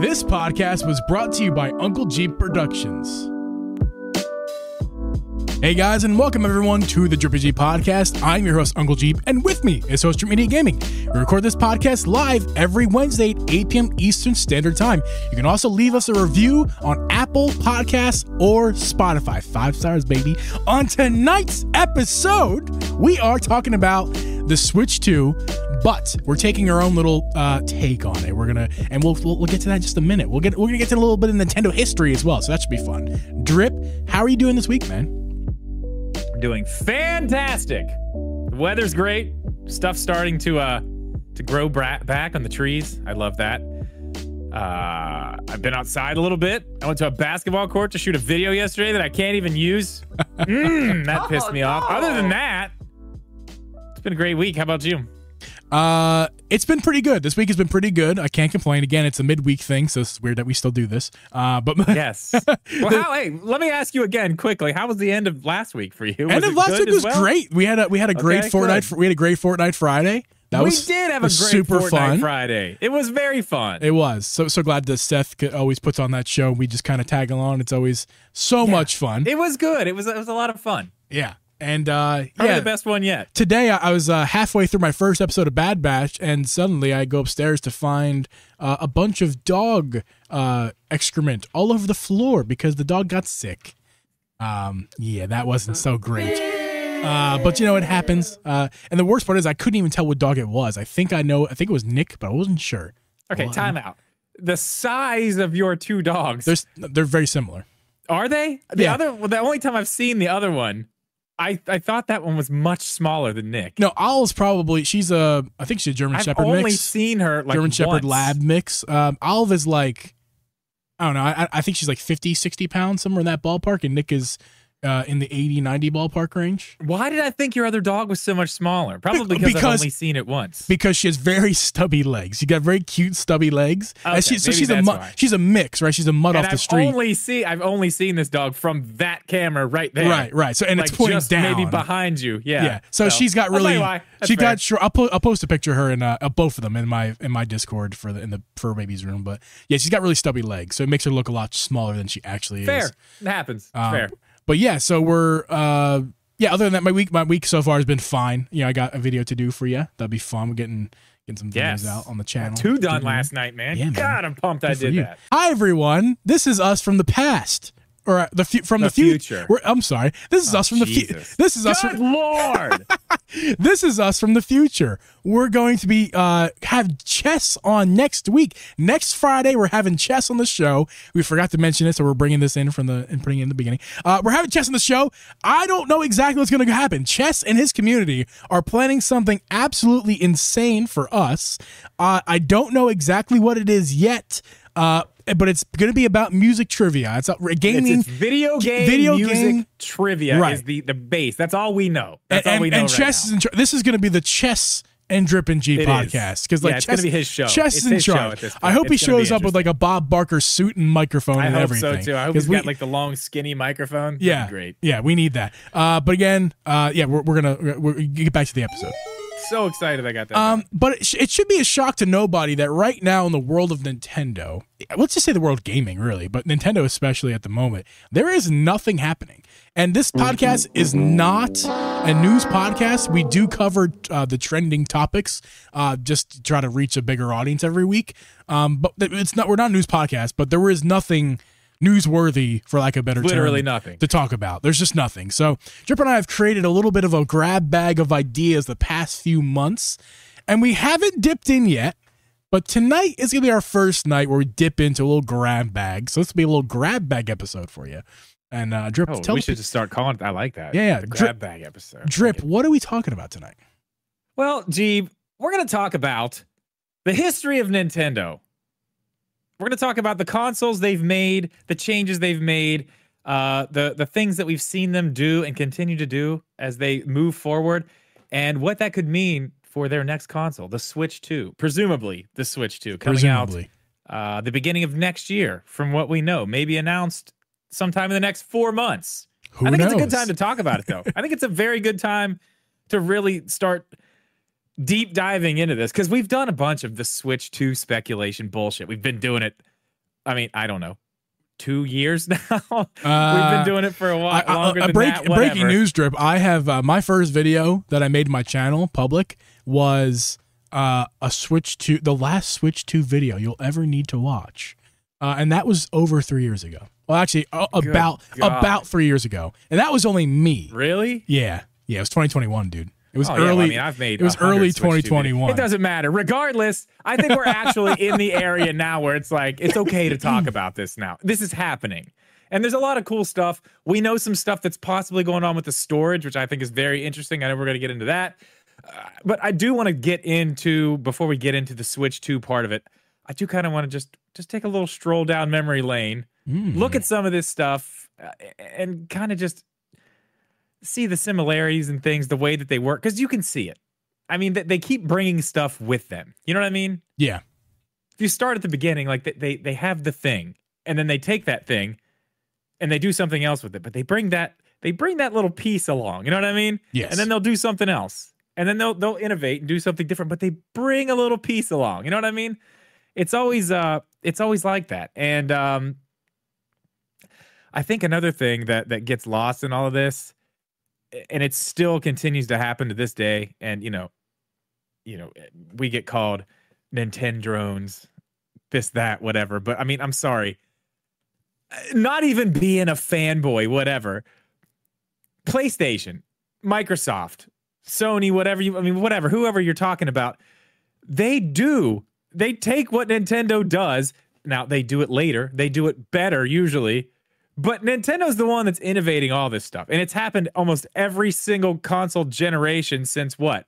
This podcast was brought to you by Uncle Geeb Productions. Hey guys, and welcome everyone to the Drip G podcast. I'm your host, Uncle Geeb, and with me is host Drip Media Gaming. We record this podcast live every Wednesday at 8 p.m. Eastern Standard Time. You can also leave us a review on Apple Podcasts or Spotify. 5 stars, baby. On tonight's episode, we are talking about the Switch 2, but we're taking our own little take on it. We're gonna, and we'll get to that in just a minute. We're gonna get to a little bit of Nintendo history as well, so that should be fun. Drip, how are you doing this week, man? Doing fantastic. The weather's great. Stuff's starting to grow back on the trees. I love that. I've been outside a little bit. I went to a basketball court to shoot a video yesterday that I can't even use. That pissed me off. Other than that, it's been a great week. How about you? It's been pretty good. This week has been pretty good. I can't complain. Again, it's a midweek thing, so it's weird that we still do this. But yes. Well, hey, let me ask you again quickly. How was the end of last week for you? End of last week was great. We had a great Fortnite. We had a great Fortnite Friday. We did have a great super Fortnite fun Friday. It was very fun. It was so glad that Seth always puts on that show. We just kind of tag along. It's always so much fun. It was good. It was a lot of fun. Yeah. And probably the best one yet. Today I was halfway through my first episode of Bad Batch, and suddenly I go upstairs to find a bunch of dog excrement all over the floor because the dog got sick. That wasn't so great. But you know, it happens. And the worst part is I couldn't even tell what dog it was. I think it was Nick, but I wasn't sure. Okay, time out. The size of your two dogs. They're very similar. Are they? The only time I've seen the other one, I thought that one was much smaller than Nick. No, Owl's probably, I think she's a German Shepherd mix. I've only seen her like German Shepherd once. Lab mix. Olive is like, I don't know, I think she's like 50, 60 pounds, somewhere in that ballpark, and Nick is in the 80, 90 ballpark range. Why did I think your other dog was so much smaller? Probably because I've only seen it once. Because she has very stubby legs. She got very cute stubby legs. Okay, she's a mix, right? She's a mutt off the street. I've only seen this dog from that camera right there. Right. So and it's pointing just down, maybe behind you. Yeah. So she's got really. I'll post a picture of her in both of them in my Discord in the fur baby's room. But yeah, she's got really stubby legs, so it makes her look a lot smaller than she actually is. Fair. It happens. Fair. But yeah, so we're other than that, my week so far has been fine. I got a video to do for you. That'll be fun. We're getting some videos out on the channel. 2 done last night, man. Yeah, God, I'm pumped I did that. Hi everyone. This is us from the past. Or the future. I'm sorry. This is us from the future. This is us. Good Lord. This is us from the future. We're going to be have chess on next week. Next Friday, we're having chess on the show. We forgot to mention it, so we're bringing this in and putting it in the beginning. We're having chess on the show. I don't know exactly what's going to happen. Chess and his community are planning something absolutely insane for us. I don't know exactly what it is yet. But it's going to be about music trivia. It's gaming. It's video game trivia is the base. That's all we know. That's all we know. And chess is this is going to be the chess and Drip and G podcast because it's going to be his show. Chess is in charge. I hope he shows up with like a Bob Barker suit and microphone and everything. I hope so too. I hope he's got like the long skinny microphone. Yeah, that'd be great. Yeah, we need that. But again, we're gonna get back to the episode. So excited I got that. But it should be a shock to nobody that right now in the world of Nintendo, let's just say the world of gaming really, but Nintendo especially at the moment, there is nothing happening. And this podcast is not a news podcast. We do cover the trending topics just to try to reach a bigger audience every week. But we're not a news podcast, but there is nothing newsworthy, for lack of a better term, literally nothing to talk about. There's just nothing. So Drip and I have created a little bit of a grab bag of ideas the past few months, and we haven't dipped in yet, but tonight is going to be our first night where we dip into a little grab bag. So this will be a little grab bag episode for you. And Drip, we should just start calling it. I like that. Yeah. The grab bag episode. Drip, what are we talking about tonight? Well, Geeb, we're going to talk about the history of Nintendo. We're going to talk about the consoles they've made, the changes they've made, the things that we've seen them do and continue to do as they move forward, and what that could mean for their next console, the Switch 2. Presumably, the Switch 2 coming out the beginning of next year, from what we know. Maybe announced sometime in the next 4 months. I think it's a good time to talk about it, though. I think it's a very good time to really start deep diving into this, because we've done a bunch of the Switch 2 speculation bullshit. We've been doing it I mean, I don't know, 2 years now. We've been doing it for a while longer than that. Breaking news drip. I have my first video that I made my channel public was the last Switch 2 video you'll ever need to watch. And that was over 3 years ago. Well, actually, about 3 years ago. And that was only me. Really? Yeah. Yeah, it was 2021, dude. It was early. Yeah, well, I mean, I've made it was early 2021. It doesn't matter. Regardless, I think we're actually in the area now where it's like, it's okay to talk about this now. This is happening. And there's a lot of cool stuff. We know some stuff that's possibly going on with the storage, which I think is very interesting. I know we're going to get into that. But I do want to get into, before we get into the Switch 2 part of it, I do kind of want to just take a little stroll down memory lane, look at some of this stuff, and kind of just see the similarities and things, the way that they work, because you can see it. I mean, they keep bringing stuff with them. You know what I mean? Yeah. If you start at the beginning, like they have the thing, and then they take that thing, and they do something else with it. But they bring that little piece along. You know what I mean? Yes. And then they'll do something else, and then they'll innovate and do something different. But they bring a little piece along. You know what I mean? It's always like that. And I think another thing that gets lost in all of this, and it still continues to happen to this day, and you know, we get called Nintendrones, this, that, whatever. But I mean, I'm sorry, not even being a fanboy, whatever. PlayStation, Microsoft, Sony, whatever, whoever you're talking about, they take what Nintendo does. Now they do it later, they do it better usually. But Nintendo's the one that's innovating all this stuff. And it's happened almost every single console generation since what?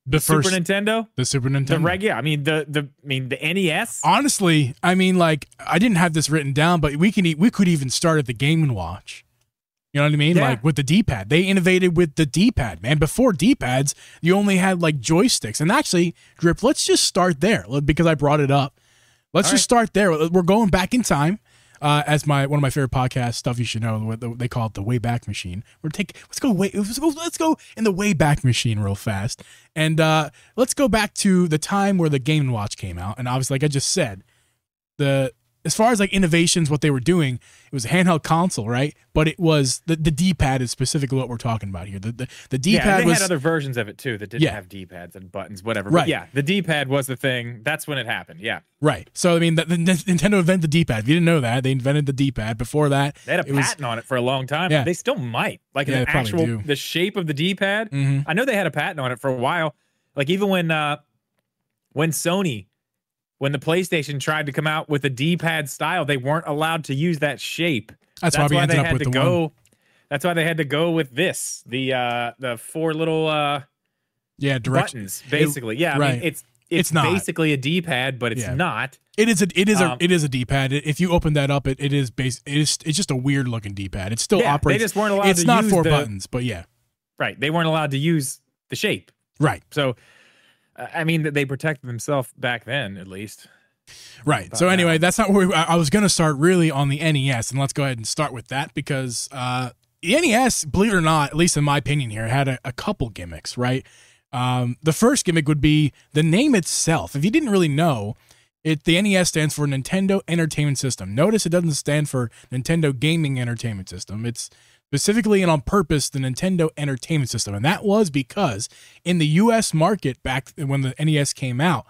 The Super Nintendo? The Super Nintendo. The NES? Honestly, I mean, like, I didn't have this written down, but we could even start at the Game & Watch. You know what I mean? Yeah. Like with the D-pad. They innovated with the D-pad, man. Before D-pads, you only had like joysticks. And actually, Drip, let's just start there because I brought it up. Let's just start there. We're going back in time. As one of my favorite podcasts, Stuff You Should Know, they call it the Wayback Machine. Let's go in the Wayback Machine real fast, and let's go back to the time where the Game & Watch came out. And obviously, like I just said, as far as like innovations, what they were doing, it was a handheld console, right? But it was the D-pad is specifically what we're talking about here. The D-pad they had other versions of it too that didn't have D-pads and buttons, whatever. Right. But yeah, the D-pad was the thing. That's when it happened. Yeah. Right. So I mean, the Nintendo invented the D-pad. If you didn't know that, they invented the D-pad. Before that, they had a patent on it for a long time. Yeah. They still might. Like the shape of the D-pad. Mm-hmm. I know they had a patent on it for a while. Like even when Sony, when the PlayStation tried to come out with a D-pad style, they weren't allowed to use that shape. That's why we ended up with the one. That's why they had to go with this, the four little buttons, basically. I mean, it's not basically a D-pad, but it's not. It is a D-pad. If you open that up, it's just a weird looking D-pad. It still operates. They just weren't allowed to use not four buttons, but yeah. Right. They weren't allowed to use the shape. Right. So I mean, they protected themselves back then, at least. Right. So anyway, that's not where I was going to start really on the NES, and let's go ahead and start with that because the NES, believe it or not, at least in my opinion here, had a couple gimmicks, right? The first gimmick would be the name itself. If you didn't really know, the NES stands for Nintendo Entertainment System. Notice it doesn't stand for Nintendo Gaming Entertainment System. It's specifically and on purpose the Nintendo Entertainment System. And that was because in the U.S. market back when the NES came out,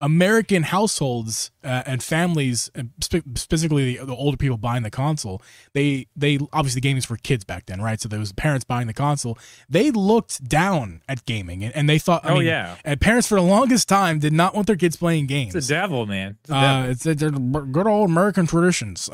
American households and families, specifically the older people buying the console, they obviously gaming was for kids back then, right? So there was parents buying the console. They looked down at gaming and they thought, and parents for the longest time did not want their kids playing games. It's the devil, man. It's good old American traditions.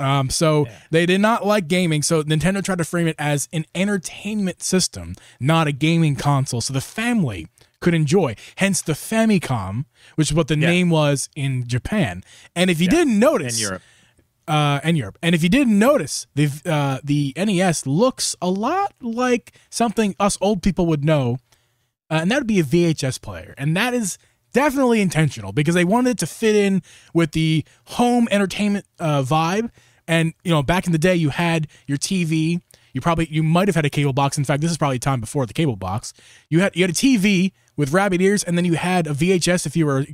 They did not like gaming. So Nintendo tried to frame it as an entertainment system, not a gaming console. So the family could enjoy, hence the Famicom, which is what the name was in Japan. And if you didn't notice, and Europe, and if you didn't notice, the NES looks a lot like something us old people would know, and that would be a VHS player, and that is definitely intentional because they wanted it to fit in with the home entertainment vibe. And back in the day, you had your TV. You might have had a cable box. In fact, this is probably time before the cable box. You had a TV with rabbit ears, and then you had a VHS if you were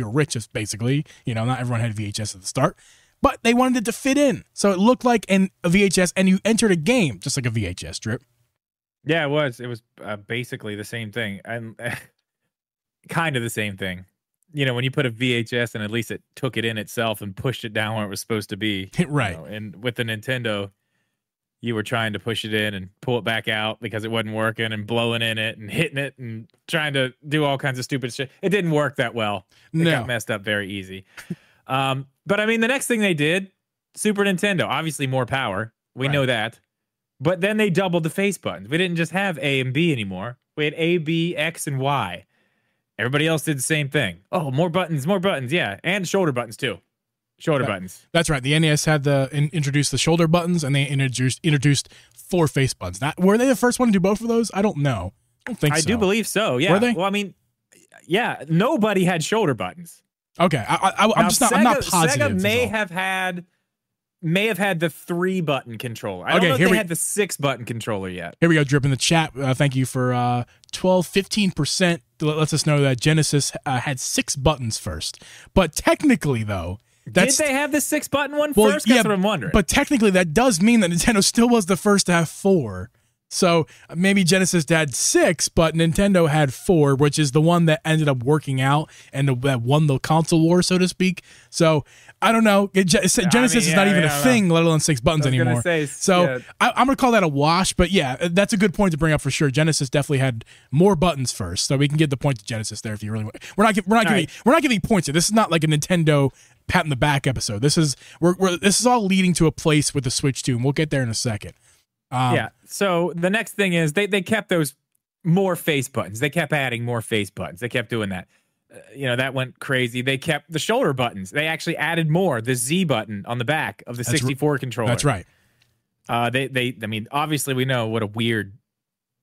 rich, basically. Not everyone had VHS at the start. but they wanted it to fit in. So it looked like a VHS, and you entered a game just like a VHS, Drip. Yeah, it was. It was basically the same thing, and kind of the same thing. You know, when you put a VHS and at least it took it in itself and pushed it down where it was supposed to be. Right. You know, and with the Nintendo, you were trying to push it in and pull it back out because it wasn't working, and blowing in it and hitting it and trying to do all kinds of stupid shit. It didn't work that well. It got messed up very easy. But I mean, the next thing they did, Super Nintendo, obviously more power. We know that. But then they doubled the face buttons. We didn't just have A and B anymore. We had A, B, X, and Y. Everybody else did the same thing. Oh, more buttons, yeah. And shoulder buttons, too. Shoulder buttons. That's right. The NES had introduced the shoulder buttons, and they introduced 4 face buttons. Were they the first one to do both of those? I don't know. I don't think so. I do believe so, yeah. Were they? Well, I mean, yeah, nobody had shoulder buttons. Okay, I'm not positive. Sega may have had the 3-button controller. I don't know if they had the 6-button controller yet. Here we go, Drip in the chat. Thank you for 15% lets us know that Genesis had 6 buttons first. But technically, though, did they have the 6-button one first? That's what I'm wondering. But technically, that does mean that Nintendo still was the first to have 4. So maybe Genesis had 6, but Nintendo had 4, which is the one that ended up working out and that won the console war, so to speak. So I don't know. Genesis is not even a thing, let alone 6 buttons anymore. I'm going to call that a wash, but yeah, that's a good point to bring up for sure. Genesis definitely had more buttons first, so we can give the point to Genesis there if you really want. We're not giving points here. This is not like a Nintendo pat in the back episode. This is all leading to a place with the Switch 2, and we'll get there in a second. So the next thing is they kept those more face buttons. They kept adding more face buttons. They kept doing that. That went crazy. They kept the shoulder buttons. They actually added more. The Z button on the back of the 64 controller. That's right. I mean, obviously we know what a weird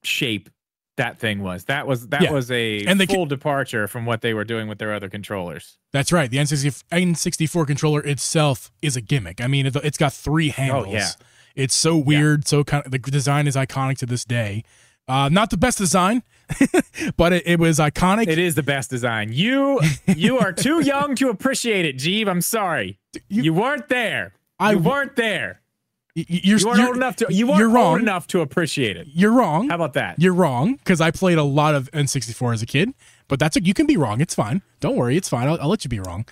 shape that thing was. That was a full departure from what they were doing with their other controllers. That's right. The N64 controller itself is a gimmick. I mean, it's got 3 handles. Oh, yeah. It's so weird. Yeah. So the design is iconic to this day. Not the best design, but it was iconic. It is the best design. You are too young to appreciate it, Geeb. I'm sorry. You weren't there. You weren't there. You weren't old enough to. You weren't old enough to appreciate it. You're wrong. How about that? You're wrong, because I played a lot of N64 as a kid. But you can be wrong. It's fine. Don't worry. It's fine. I'll let you be wrong.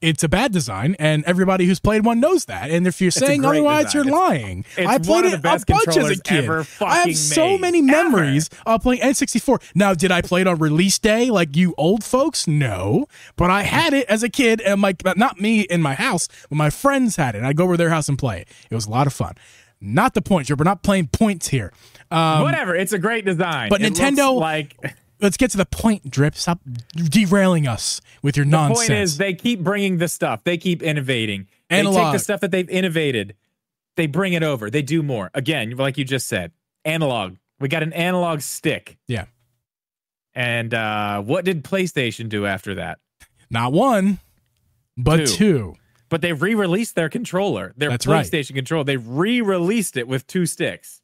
It's a bad design, and everybody who's played one knows that. And if you're saying otherwise, you're lying. I played it a bunch as a kid. I have so many memories of playing N64. Now, did I play it on release day like you old folks? No, but I had it as a kid, and not me in my house, but my friends had it. And I'd go over to their house and play it. It was a lot of fun. Not the point, we're not playing points here. Whatever, it's a great design. But Nintendo, let's get to the point, Drip. Stop derailing us with your nonsense. The point is, they keep bringing the stuff. They keep innovating. Analog. They take the stuff that they've innovated. They bring it over. They do more. Again, like you just said, analog. We got an analog stick. Yeah. And what did PlayStation do after that? Not 1, but 2. But they re-released their controller, their PlayStation controller. They re-released it with 2 sticks.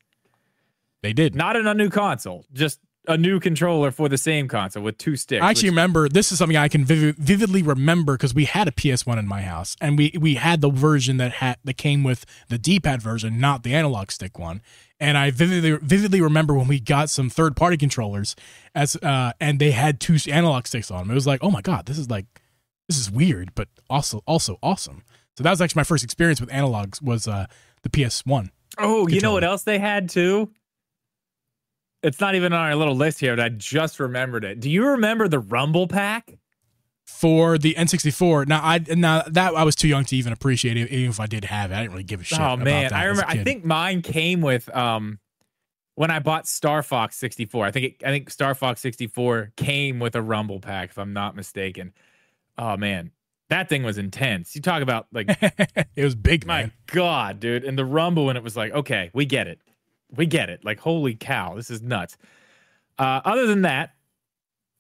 They did. Not in a new console, just a new controller for the same console with 2 sticks. I actually remember, this is something I can vividly remember, because we had a PS1 in my house, and we had the version that came with the D-pad version, not the analog stick one. And I vividly remember when we got some third-party controllers and they had 2 analog sticks on them. It was like, oh my god, this is weird, but also awesome. So that was actually my first experience with analogs, was the PS1. Oh, you know what else they had too? It's not even on our little list here, but I just remembered it. Do you remember the Rumble Pack? For the N64. Now that I was too young to even appreciate it, even if I did have it. I didn't really give a shit about that. Oh, man. I remember, I think mine came with, when I bought Star Fox 64. I think Star Fox 64 came with a Rumble Pack, if I'm not mistaken. Oh, man. That thing was intense. You talk about, like... It was big, man. My God, dude. And the rumble, and it was like, okay, we get it. We get it. Like, holy cow, this is nuts. Other than that,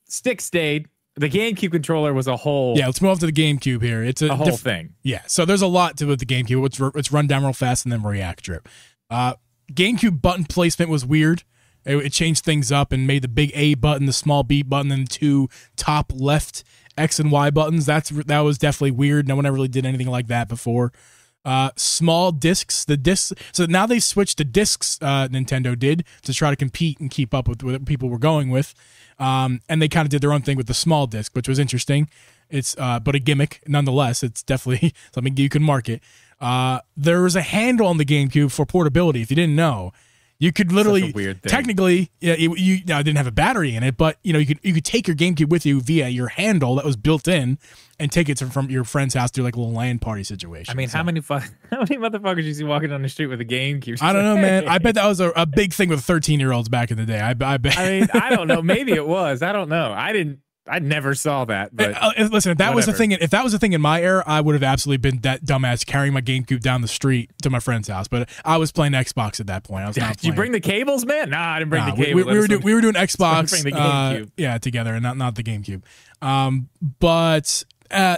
stick stayed. The GameCube controller was a whole... Yeah, let's move on to the GameCube here. It's a whole thing. Yeah, so there's a lot to with the GameCube. Let's run down real fast and then react, Drip. GameCube button placement was weird. It changed things up and made the big A button, the small B button, and 2 top left X and Y buttons. That was definitely weird. No one ever really did anything like that before. Small discs, the discs. So now they switched to discs. Nintendo did to try to compete and keep up with what people were going with. And they kind of did their own thing with the small disc, which was interesting. It's but a gimmick nonetheless. It's definitely something you can market. There was a handle on the GameCube for portability. If you didn't know, you could literally, technically, you didn't have a battery in it, but you could take your GameCube with you via your handle that was built in, and take it from your friend's house to like a little LAN party situation. I mean, how many motherfuckers you see walking down the street with a GameCube? I don't know, man. I bet that was a big thing with 13-year-olds back in the day. I bet. I mean, I don't know. Maybe it was. I don't know. I never saw that. But listen, if that was the thing, if that was the thing in my era, I would have absolutely been that dumbass carrying my GameCube down the street to my friend's house. But I was playing Xbox at that point. I was not. Did you bring the cables, man? Nah, I didn't bring the cables. We were doing Xbox, bring the GameCube. together, and not the GameCube. But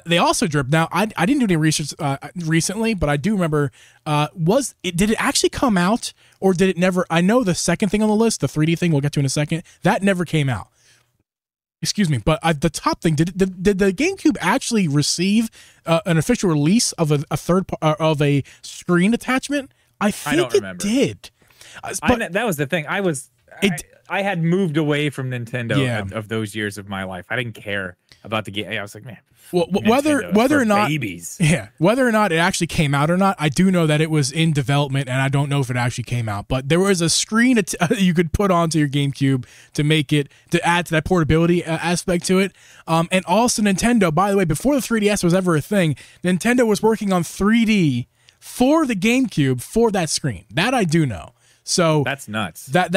they also dripped. Now, I didn't do any research recently, but I do remember. Did it actually come out, or did it never? I know the second thing on the list, the 3D thing, we'll get to in a second. That never came out. Excuse me, but the top thing, did the GameCube actually receive an official release of a screen attachment? I think it did. That was the thing. I had moved away from Nintendo of those years of my life. I didn't care about the game. I was like, man. Well, whether or not babies. Whether or not it actually came out or not, I do know that it was in development, and I don't know if it actually came out. But there was a screen you could put onto your GameCube to add to that portability aspect to it. And also Nintendo, by the way, before the 3DS was ever a thing, Nintendo was working on 3D for the GameCube for that screen. That I do know. So that's nuts. That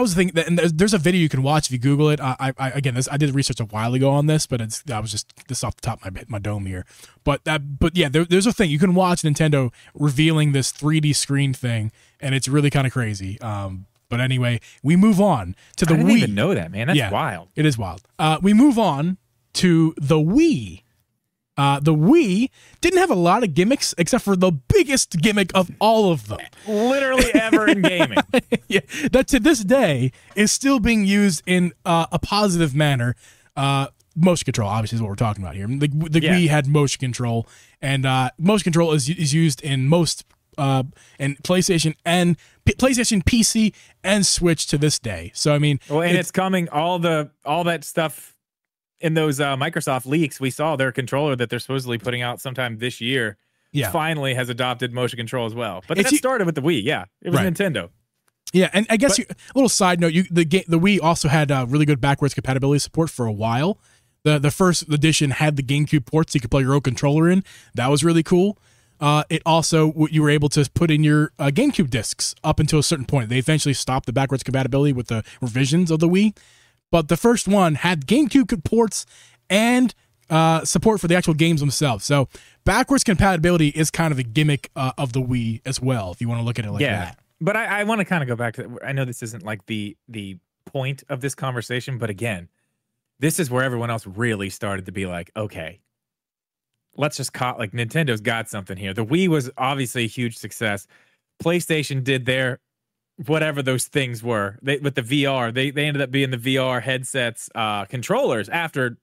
was the thing. And there's a video you can watch if you Google it. I did research a while ago on this, but I was just this off the top of my dome here. But yeah, there's a thing you can watch Nintendo revealing this 3D screen thing, and it's really kind of crazy. But anyway, we move on to the Wii. I didn't even know that, man. That's wild. It is wild. We move on to the Wii. The Wii didn't have a lot of gimmicks except for the biggest gimmick of all of them. Literally ever in gaming. Yeah, that to this day is still being used in a positive manner. Motion control, obviously, is what we're talking about here. The Wii had motion control, and motion control is used in most and PlayStation, PC, and Switch to this day. So I mean, it's coming. All that stuff. In those Microsoft leaks, we saw their controller that they're supposedly putting out sometime this year finally has adopted motion control as well. But that started with the Wii. Yeah, it was Nintendo. Yeah, and I guess a little side note, the Wii also had really good backwards compatibility support for a while. The first edition had the GameCube ports you could play your own controller in. That was really cool. It also, you were able to put in your GameCube discs up until a certain point. They eventually stopped the backwards compatibility with the revisions of the Wii. But the first one had GameCube ports and support for the actual games themselves. So backwards compatibility is kind of a gimmick of the Wii as well, if you want to look at it like that. But I want to kind of go back to, I know this isn't like the point of this conversation, but again, this is where everyone else really started to be like, okay, let's just like Nintendo's got something here. The Wii was obviously a huge success. PlayStation did their whatever those things were with the VR. They ended up being the VR headsets controllers after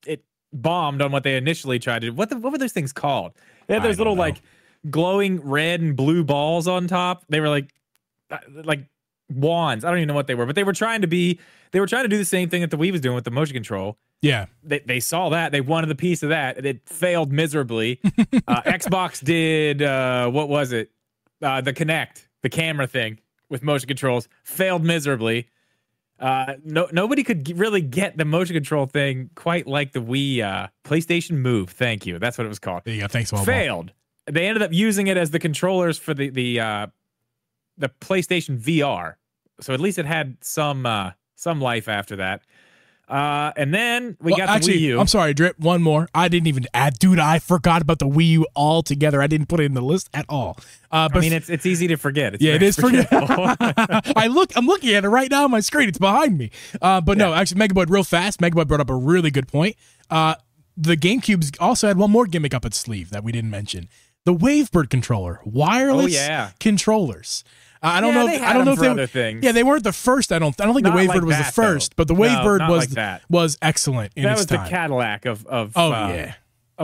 it bombed on what they initially tried to do. What were those things called? They had those little like glowing red and blue balls on top. They were like wands. I don't even know what they were, but they were trying to do the same thing that the Wii was doing with the motion control. Yeah. They saw that. They wanted a piece of that. It failed miserably. Xbox did what was it? The Kinect, the camera thing with motion controls, failed miserably. Nobody could really get the motion control thing quite like the Wii PlayStation Move. Thank you. That's what it was called. There you go. Thanks, Walt. Failed. They ended up using it as the controllers for the PlayStation VR. So at least it had some life after that. And then we got the Wii U. I'm sorry, Drip. One more. I didn't even add. Dude, I forgot about the Wii U altogether. I didn't put it in the list at all. But I mean, it's easy to forget. It is forgettable. I'm looking at it right now on my screen. It's behind me. No, actually, Megaboy, real fast. Megaboy brought up a really good point. The GameCube also had one more gimmick up its sleeve that we didn't mention. The Wavebird controller. Wireless controllers. I don't know. I don't know if they other things. Yeah, they weren't the first. I don't think the Wavebird like was the that, first, though. but the Wavebird was excellent in that its was time. the Cadillac of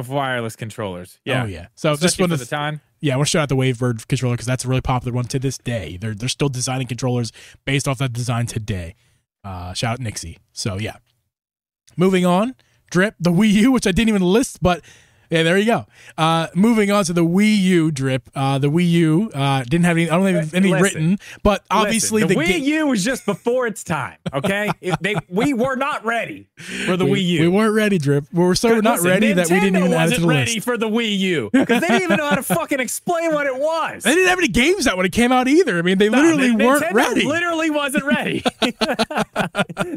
wireless controllers. Yeah. Oh yeah. So especially just for the time. Yeah, I want to shout out the Wavebird controller because that's a really popular one to this day. They're still designing controllers based off that design today. Shout out Nixie. So yeah. Moving on, Drip, the Wii U, which I didn't even list, but yeah, there you go. Moving on to the Wii U, Drip. The Wii U didn't have any. I don't have any written, but obviously the Wii U was just before its time. Okay, we were not ready for the Wii U. We weren't ready, Drip. We were so not ready that we didn't even add it to the list. Ready for the Wii U because they didn't even know how to fucking explain what it was. They didn't have any games out when it came out either. I mean, they literally weren't Nintendo ready. Literally wasn't ready.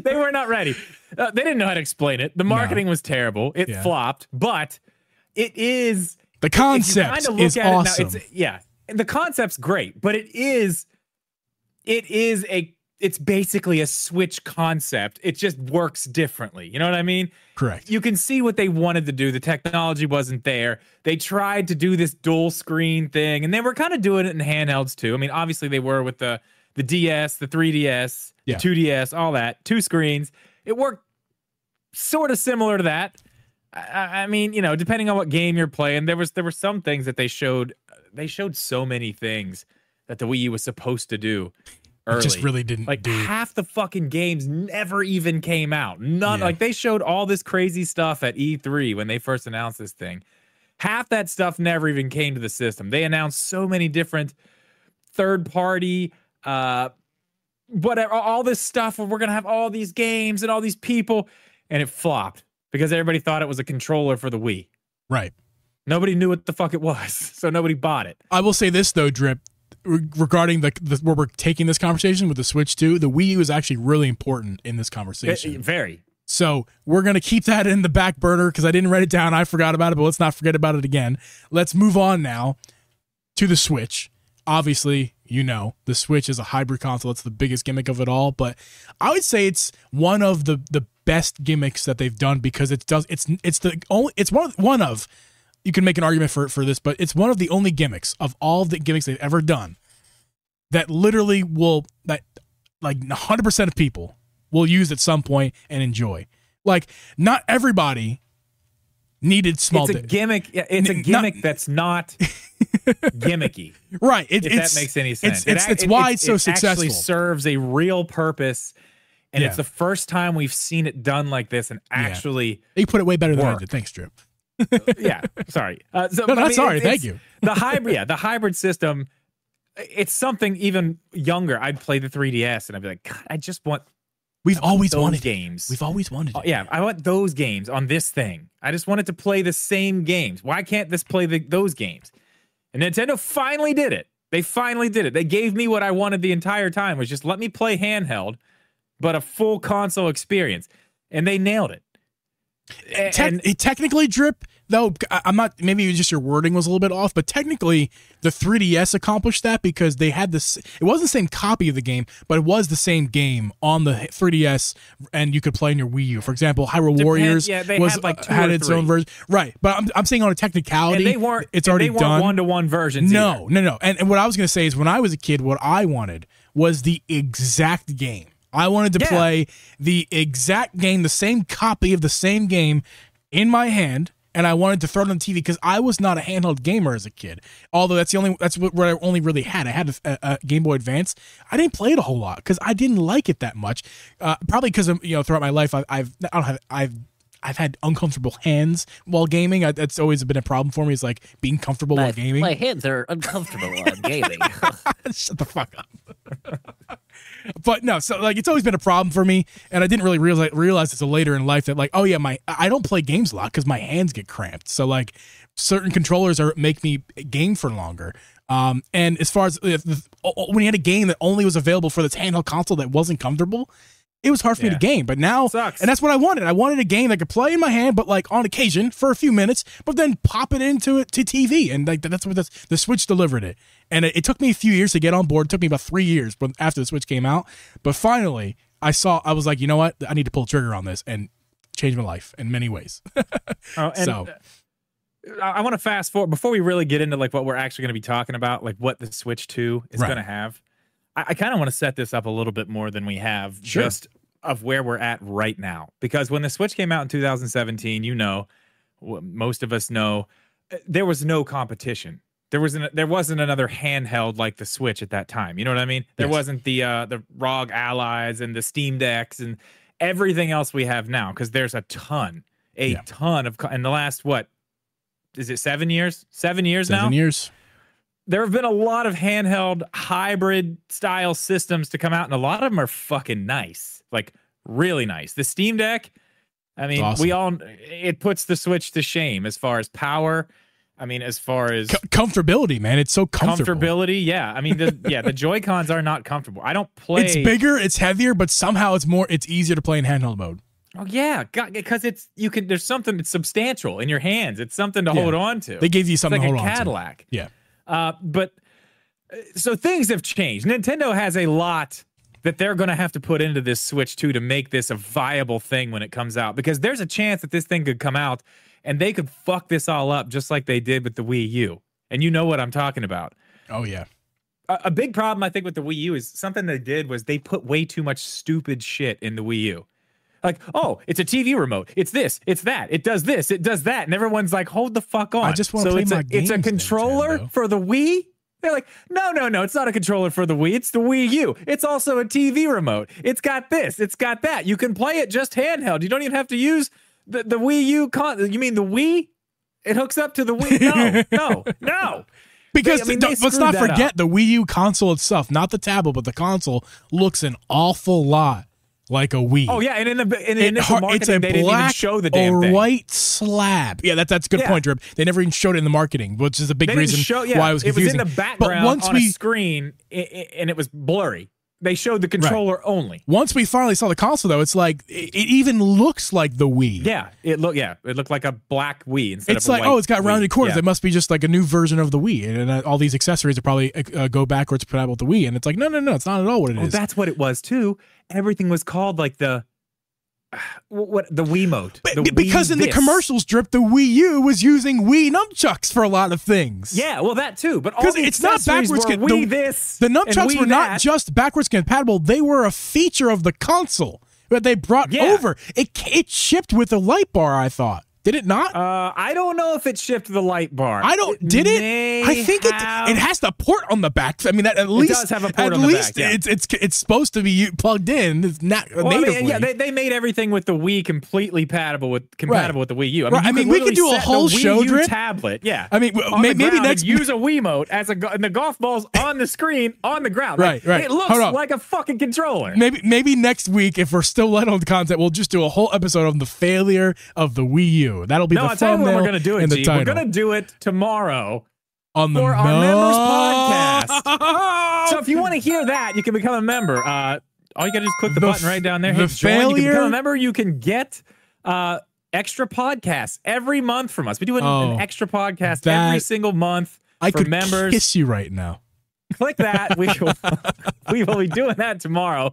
They were not ready. They didn't know how to explain it. The marketing was terrible. It flopped, but. It is the concept is awesome. The concept's great, but it's basically a Switch concept. It just works differently. You know what I mean? Correct. You can see what they wanted to do. The technology wasn't there. They tried to do this dual screen thing, and they were kind of doing it in handhelds too. I mean, obviously they were with the DS, the 3DS, the 2DS, all that, 2 screens. It worked sort of similar to that. I mean, depending on what game you're playing, there were some things that they showed. They showed so many things that the Wii U was supposed to do early. It just really didn't do. Half the fucking games never even came out. Like they showed all this crazy stuff at E3 when they first announced this thing. Half that stuff never even came to the system. They announced so many different third-party, whatever, all this stuff where we're gonna have all these games and all these people, and it flopped. Because everybody thought it was a controller for the Wii. Right. Nobody knew what the fuck it was, so nobody bought it. I will say this, though, Drip, regarding where we're taking this conversation with the Switch 2, the Wii U is actually really important in this conversation. Very. So we're going to keep that in the back burner because I didn't write it down. I forgot about it, but let's not forget about it again. Let's move on now to the Switch. Obviously, the Switch is a hybrid console. It's the biggest gimmick of it all, but I would say it's one of the best gimmicks that they've done because it's one of you can make an argument for this, but it's one of the only gimmicks of all the gimmicks they've ever done that literally like 100% of people will use at some point and enjoy. Like, not everybody needed small. It's a gimmick. It's a gimmick that's not gimmicky, right? If that makes any sense. It's why it's so successful. It actually serves a real purpose, and it's the first time we've seen it done like this. And actually, they put it way better than I did. Thanks, Drew. Sorry. Sorry. Thank you. The hybrid system. It's something even younger. I'd play the 3DS, and I'd be like, God, I just want. We've always wanted games. We've always wanted it. Yeah, I want those games on this thing. I just wanted to play the same games. Why can't this play those games? And Nintendo finally did it. They finally did it. They gave me what I wanted the entire time, was just let me play handheld, but a full console experience. And they nailed it. Technically, Drip, though, I'm not, maybe just your wording was a little bit off, but technically the 3DS accomplished that because they had this, it wasn't the same copy of the game, but it was the same game on the 3DS, and you could play in your Wii U. For example, Hyrule Warriors had its own version. Right, but I'm saying on a technicality, it's already done. One-to-one versions. No. And what I was going to say is when I was a kid, what I wanted was the exact game. I wanted to play the exact game, the same copy of the same game in my hand, and I wanted to throw it on the TV because I was not a handheld gamer as a kid. Although that's what I only really had. I had a Game Boy Advance. I didn't play it a whole lot because I didn't like it that much. Probably because throughout my life I've had uncomfortable hands while gaming. That's always been a problem for me. Is like being comfortable while gaming. My hands are uncomfortable while gaming. Shut the fuck up. But no, so like it's always been a problem for me, and I didn't really realize until later in life that like, oh yeah, I don't play games a lot because my hands get cramped. So like certain controllers make me game for longer. And as far as when you had a game that only was available for this handheld console that wasn't comfortable, it was hard for me to game. But now, and that's what I wanted. I wanted a game that could play in my hand, but like on occasion for a few minutes, but then pop it into TV, and like that's what the Switch delivered it. And it took me a few years to get on board. It took me about 3 years after the Switch came out, but finally I was like, you know what? I need to pull the trigger on this and change my life in many ways. I want to fast forward before we really get into like what we're actually going to be talking about, like what the Switch 2 is going to have. I kind of want to set this up a little bit more than we have, Sure. just of where we're at right now. Because when the Switch came out in 2017, most of us know, there was no competition. There wasn't another handheld like the Switch at that time. You know what I mean? There Yes. wasn't the ROG Allies and the Steam Decks and everything else we have now, because there's a ton of, in the last, what, is it 7 years? 7 years now? 7 years. There have been a lot of handheld hybrid style systems to come out, and a lot of them are fucking nice, like really nice. The Steam Deck, I mean, Awesome. it puts the Switch to shame as far as power. I mean, as far as Comfortability, man. It's so comfortable. comfortability, yeah. I mean, the Joy-Cons are not comfortable. I don't play. It's bigger, it's heavier, but somehow it's easier to play in handheld mode. Oh yeah, because there's something that's substantial in your hands. It's something to hold on to. They gave you something it's like to hold a on to. Cadillac. Yeah. So things have changed. Nintendo has a lot that they're going to have to put into this Switch 2 to make this a viable thing when it comes out, because there's a chance that this thing could come out and they could fuck this all up just like they did with the Wii U. And you know what I'm talking about. Oh yeah. A big problem I think with the Wii U is something they did was they put way too much stupid shit in the Wii U. Like, oh, it's a TV remote. It's this. It's that. It does this. It does that. And everyone's like, hold the fuck on. I just want to play my games. It's a controller Nintendo. for the Wii? They're like, no. It's not a controller for the Wii. It's the Wii U. It's also a TV remote. It's got this. It's got that. You can play it just handheld. You don't even have to use the Wii U. You mean the Wii? It hooks up to the Wii? No. Because let's not forget up. the Wii U console itself, not the tablet, but the console looks an awful lot like a Wii. Oh yeah, and in the initial marketing, it's a they didn't even show the damn thing. white slab. Yeah, that's a good point, Drip. They never even showed it in the marketing, which is a big reason why I was confusing. It was in the background on a screen, and it was blurry. They showed the controller only. Once we finally saw the console, though, it's like it even looks like the Wii. Yeah, it looked like a black Wii instead It's of a like, white it's got rounded Wii. corners. Yeah. It must be just like a new version of the Wii, and all these accessories will probably go backwards compatible with the Wii. And it's like, no, it's not at all what it is. That's what it was too. Everything was called like the Wiimote. Because in the commercials, Drip, the Wii U was using Wii nunchucks for a lot of things. Yeah, well, that too. But all the it's not backwards. were Wii this. The nunchucks and Wii were not that. just backwards compatible; they were a feature of the console that they brought over. It shipped with a light bar. I thought. Did it not? I don't know if it shipped the light bar. Did it? I think it has the port on the back. I mean, at least it does have a port on the back. Yeah. it's supposed to be plugged in. It's not natively. I mean, they made everything with the Wii completely compatible with the Wii U. I mean, we could do a whole show, Drip. Tablet. Yeah. I mean, maybe next use a Wiimote and the golf ball's on the screen on the ground. Right. It looks like a fucking controller. Maybe next week, if we're still let on the content, we'll just do a whole episode on the failure of the Wii U. That'll be the thumbnail. I'll tell you when we're going to do it, Geeb. We're going to do it tomorrow on for our members podcast. So if you want to hear that, you can become a member. All you got to do is click the button right down there. Hit join. You can become a member. You can get extra podcasts every month from us. We do an extra podcast every single month for members. I could kiss you right now. Click that. We will be doing that tomorrow.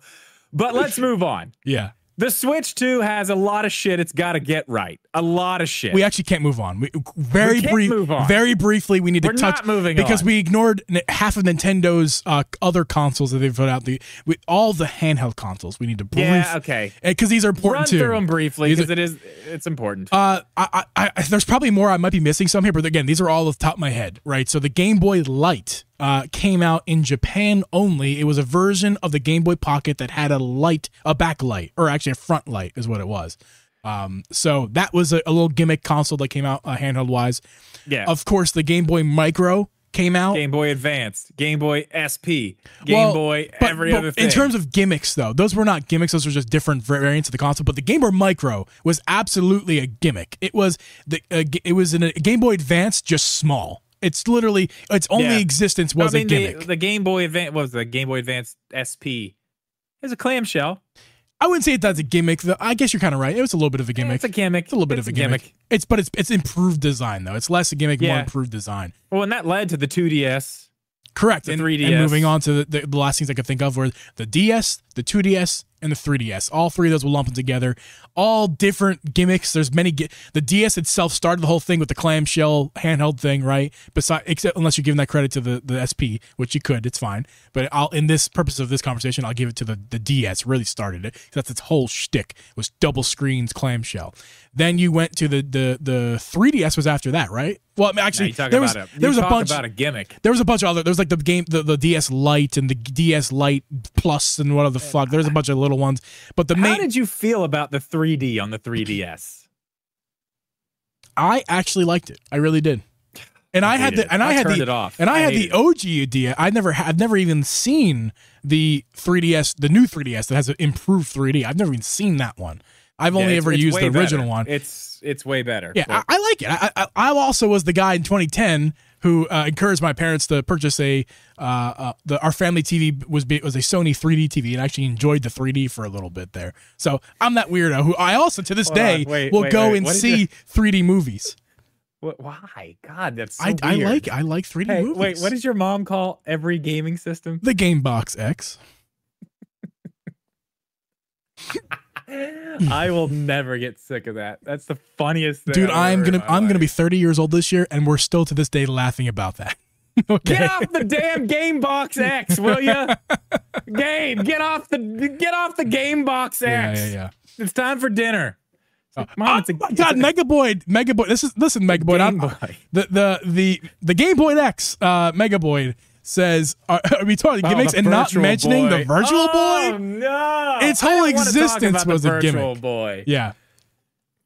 But let's move on. Yeah. The Switch 2 has a lot of shit it's got to get right. A lot of shit. We actually can't move on. Very briefly, we need to touch. We're not moving because on. we ignored half of Nintendo's other consoles that they've put out. All the handheld consoles. We need to brief. Yeah, okay. Because these are important too. Run through them briefly because it's important. There's probably more. I might be missing some here, but again, these are all off the top of my head, right? So the Game Boy Light came out in Japan only. It was a version of the Game Boy Pocket that had a backlight, or actually a front light is what it was. So that was a little gimmick console that came out handheld wise. Yeah. Of course, the Game Boy Micro came out. Game Boy Advanced, Game Boy SP, Game Boy every other thing. In terms of gimmicks, though, those were not gimmicks. Those were just different variants of the console. But the Game Boy Micro was absolutely a gimmick. It was a Game Boy Advance, just small. It's literally its only existence was a gimmick. The Game Boy Advance was the Game Boy Advance SP. It was a clamshell. I wouldn't say that's a gimmick, though. I guess you're kind of right. It was a little bit of a gimmick. It's a gimmick. It's a little bit of a gimmick. It's improved design, though. It's less a gimmick, more improved design. Well, and that led to the 2DS. Correct. The 3DS. And moving on to the last things I could think of were the DS, the 2DS, and the 3DS. All three of those were lumped together. All different gimmicks. There's many. The DS itself started the whole thing with the clamshell handheld thing, right? Except unless you're giving that credit to the SP, which you could, it's fine. But in this purpose of this conversation, I'll give it to the DS. Really started it. That's its whole shtick, was double screens clamshell. Then you went to the 3DS was after that, right? Well, actually, there was a bunch about a gimmick. There was a bunch of other. There was like the DS Lite and the DS Lite Plus and whatever the fuck. There's a bunch of little ones. But how did you feel about the 3D on the 3DS? I actually liked it. I really did. And I had the OG DS. I've never even seen the 3DS, the new 3DS that has an improved 3D. I've never even seen that one. I've only ever used the original one. It's way better. Yeah, I like it. I also was the guy in 2010 who encouraged my parents to purchase our family TV was a Sony 3D TV, and actually enjoyed the 3D for a little bit there. So I'm that weirdo who I also to this day will go and see 3D movies. Why? God, that's so I weird. I like 3D movies. Wait, what does your mom call every gaming system? The Game Box X. I will never get sick of that. That's the funniest thing. Dude, I'm gonna be 30 years old this year, and we're still to this day laughing about that. Okay. Get off the damn Game Box X, will you? Gabe, get off the Game Box X. Yeah. It's time for dinner. Mom, God, Mega Boy. Listen, Mega Boy. The Game Boy X, Mega Boy says, are we talking gimmicks and not mentioning the Virtual Boy? No, its whole existence was a gimmick. Virtual Boy. Yeah.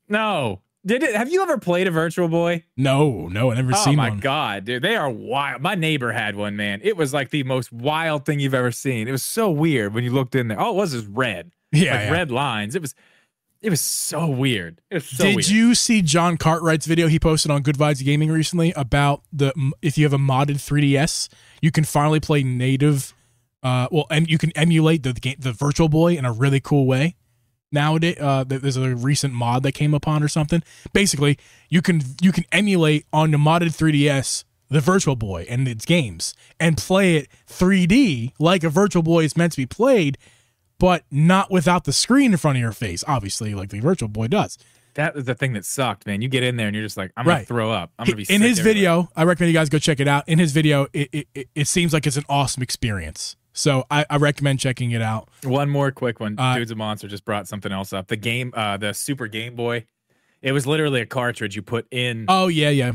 No. Have you ever played a Virtual Boy? No, I never seen one. Oh my God, dude, they are wild. My neighbor had one, man. It was like the most wild thing you've ever seen. It was so weird when you looked in there. All it was red. Red lines. It was so weird. Did you see John Cartwright's video he posted on Good Vibes Gaming recently about if you have a modded 3DS, you can finally play native, and you can emulate the Virtual Boy in a really cool way. Nowadays, there's a recent mod that came upon or something. Basically, you can emulate on the modded 3DS the Virtual Boy and its games and play it 3D like a Virtual Boy is meant to be played, but not without the screen in front of your face, obviously, like the Virtual Boy does. That was the thing that sucked, man. You get in there and you're just like, I'm going to throw up. I'm going to be sick in his video, I recommend you guys go check it out. In his video, it seems like it's an awesome experience. So I recommend checking it out. One more quick one. Dude's a Monster just brought something else up. The Super Game Boy. It was literally a cartridge you put in. Oh, yeah.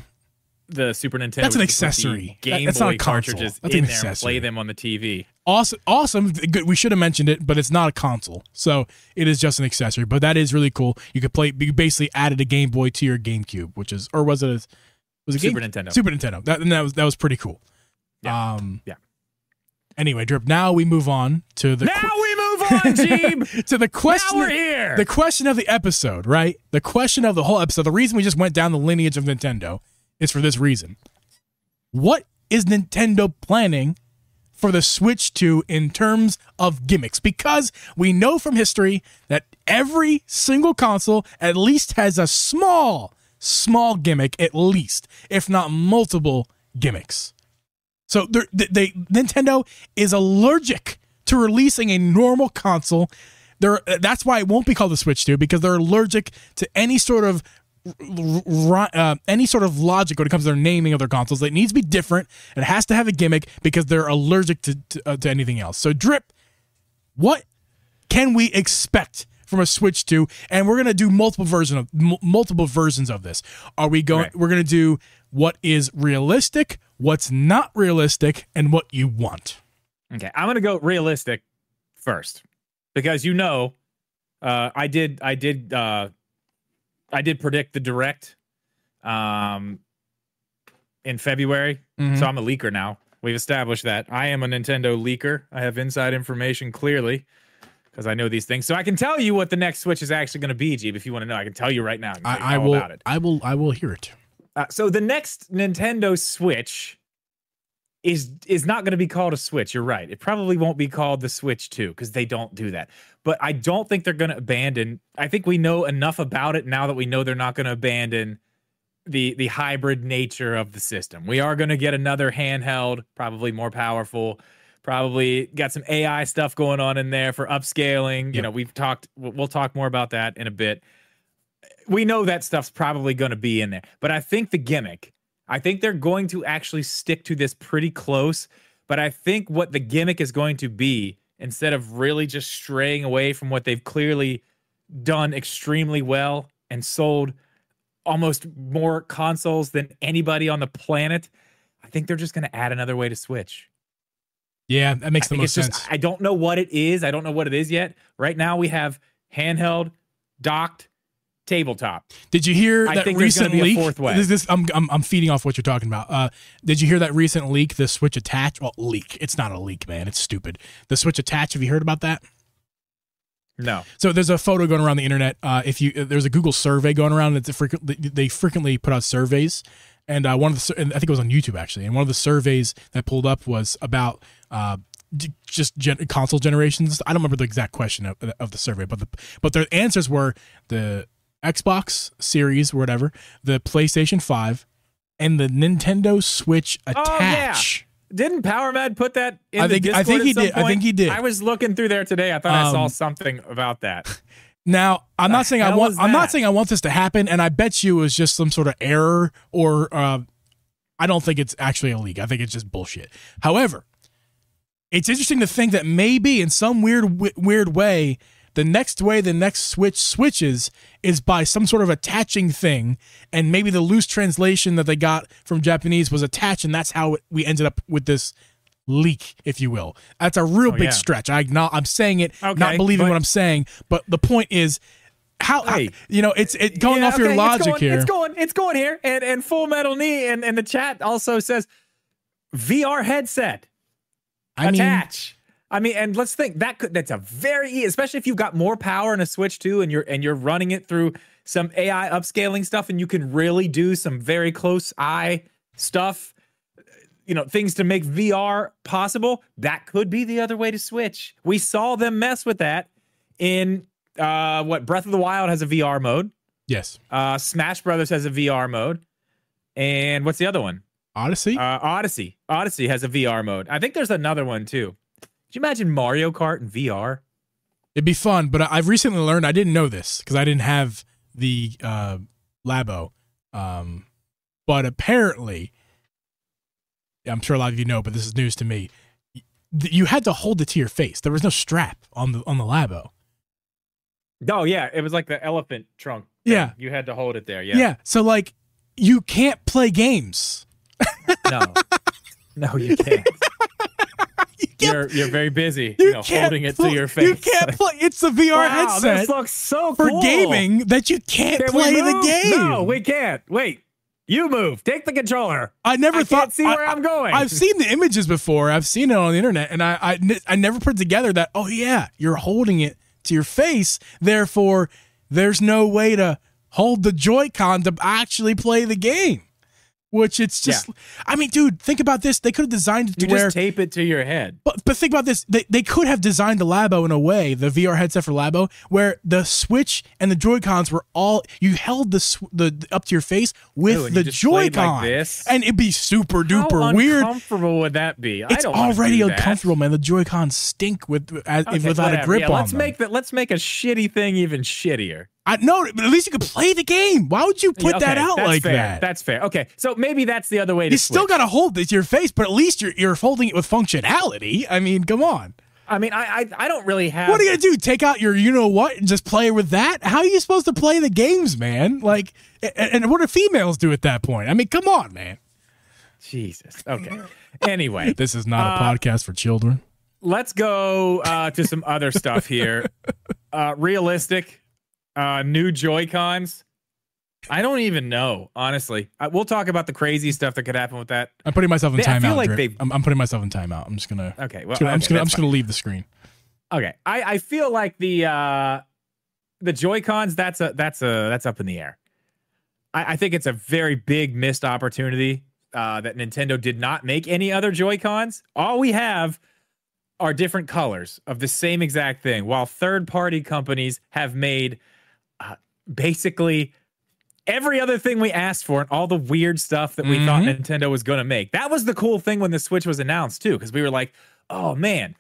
The Super Nintendo. That's an accessory. That's not a cartridges console. That's in an there and play them on the TV. Awesome. Good. We should have mentioned it, but it's not a console, so it is just an accessory. But that is really cool. You could play. You basically added a Game Boy to your GameCube, was it Super Nintendo? Super Nintendo. That was pretty cool. Yeah. Anyway, Drip. Now we move on to the. Now we move on, Geeb. To the question. Now we're here. The question of the episode, right? The question of the whole episode. The reason we just went down the lineage of Nintendo is for this reason. What is Nintendo planning for the Switch 2 in terms of gimmicks? Because we know from history that every single console at least has a small gimmick, at least, if not multiple gimmicks. So Nintendo is allergic to releasing a normal console. That's why it won't be called the Switch 2, because they're allergic to any sort of logic when it comes to their naming of their consoles. It needs to be different. It has to have a gimmick because they're allergic to anything else. So, Drip, what can we expect from a Switch 2? And we're gonna do multiple versions of this. Are we going? Right. We're gonna do what is realistic, what's not realistic, and what you want. Okay, I'm gonna go realistic first because I did predict the Direct in February, so I'm a leaker now. We've established that. I am a Nintendo leaker. I have inside information clearly because I know these things. So I can tell you what the next Switch is actually going to be, Geeb, if you want to know. I can tell you right now. I will about it. I will hear it. So the next Nintendo Switch is not going to be called a Switch. You're right. It probably won't be called the Switch 2 because they don't do that. But I don't think they're going to abandon. I think we know enough about it now that we know they're not going to abandon the hybrid nature of the system. We are going to get another handheld, probably more powerful, Probably got some AI stuff going on in there for upscaling. You know, we'll talk more about that in a bit. We know that stuff's probably going to be in there. But I think the gimmick, I think they're going to actually stick to this pretty close. But I think what the gimmick is going to be, instead of really just straying away from what they've clearly done extremely well and sold almost more consoles than anybody on the planet, I think they're just going to add another way to switch. Yeah, that makes the most sense. I don't know what it is. I don't know what it is yet. Right now we have handheld, docked, tabletop. Did you hear that recent leak? I'm feeding off what you're talking about. Did you hear that recent leak? The Switch Attach? Well, leak. It's not a leak, man. It's stupid. The Switch Attach. Have you heard about that? No. So there's a photo going around the internet. There's a Google survey going around. They frequently put out surveys, and and I think it was on YouTube actually. And one of the surveys that pulled up was about console generations. I don't remember the exact question of the survey, but their answers were the Xbox Series or whatever, the PlayStation 5, and the Nintendo Switch Attach. Yeah. Didn't PowerMad put that in the Discord I think he at some did. point? I think he did. I was looking through there today. I thought I saw something about that. Now, I'm not saying I want this to happen, and I bet you it was just some sort of error, or I don't think it's actually a leak. I think it's just bullshit. However, it's interesting to think that maybe in some weird way, the next way the next Switch switches is by some sort of attaching thing, and maybe the loose translation that they got from Japanese was attached, and that's how we ended up with this leak, if you will. That's a real big stretch. I'm saying it, not believing what I'm saying, but the point is it's going off your logic here. It's going here, and Full Metal Knee and the chat also says VR headset attach. And let's think that's a very, especially if you've got more power in a Switch 2 and you're running it through some AI upscaling stuff, and you can really do some very close eye stuff, things to make VR possible. That could be the other way to switch. We saw them mess with that in Breath of the Wild has a VR mode. Yes. Smash Brothers has a VR mode. And what's the other one? Odyssey? Odyssey has a VR mode. I think there's another one too. Could you imagine Mario Kart in VR? It'd be fun, but I've recently learned, I didn't know this because I didn't have the Labo. But apparently, I'm sure a lot of you know, but this is news to me. You had to hold it to your face. There was no strap on the Labo. Oh, yeah. It was like the elephant trunk thing. Yeah. You had to hold it there. Yeah. Yeah. So, you can't play games. No, you can't. You're very busy, holding it to your face. You can't play. It's a VR headset. This looks so for cool. gaming that you can't play the game. No, we can't. Wait, you move. Take the controller. I can't see where I'm going. I've seen the images before. I've seen it on the internet, and I never put together that. Oh yeah, you're holding it to your face. Therefore, there's no way to hold the Joy-Con to actually play the game. Which it's just, I mean, dude, think about this. They could have designed it to where just tape it to your head. But think about this. They could have designed the Labo in a way, the VR headset for Labo, where the Switch and the Joy-Cons were you held the up to your face with the Joy-Con. Like this? And it'd be super duper weird. How uncomfortable would that be? It's already uncomfortable, man. The Joy-Cons stink without a grip on them. Let's make a shitty thing even shittier. No, but at least you could play the game. Why would you put that out like that? That's fair. Okay, so maybe that's the other way to You still got to hold it to your face, but at least you're holding it with functionality. I mean, come on. I mean, I don't really have... What are you going to do? Take out your you-know-what and just play with that? How are you supposed to play the games, man? And what do females do at that point? I mean, come on, man. Jesus. Okay. Anyway. This is not a podcast for children. Let's go to some other stuff here. Realistic. New Joy-Cons. I don't even know, honestly. We'll talk about the crazy stuff that could happen with that. I'm putting myself in timeout. I'm putting myself in timeout. I'm just gonna. Okay. Well, I'm just gonna leave the screen. Okay. I feel like the Joy-Cons. That's up in the air. I think it's a very big missed opportunity that Nintendo did not make any other Joy-Cons. All we have are different colors of the same exact thing, while third-party companies have made basically every other thing we asked for and all the weird stuff that we thought Nintendo was going to make. That was the cool thing when the Switch was announced, too, because we were like, oh man.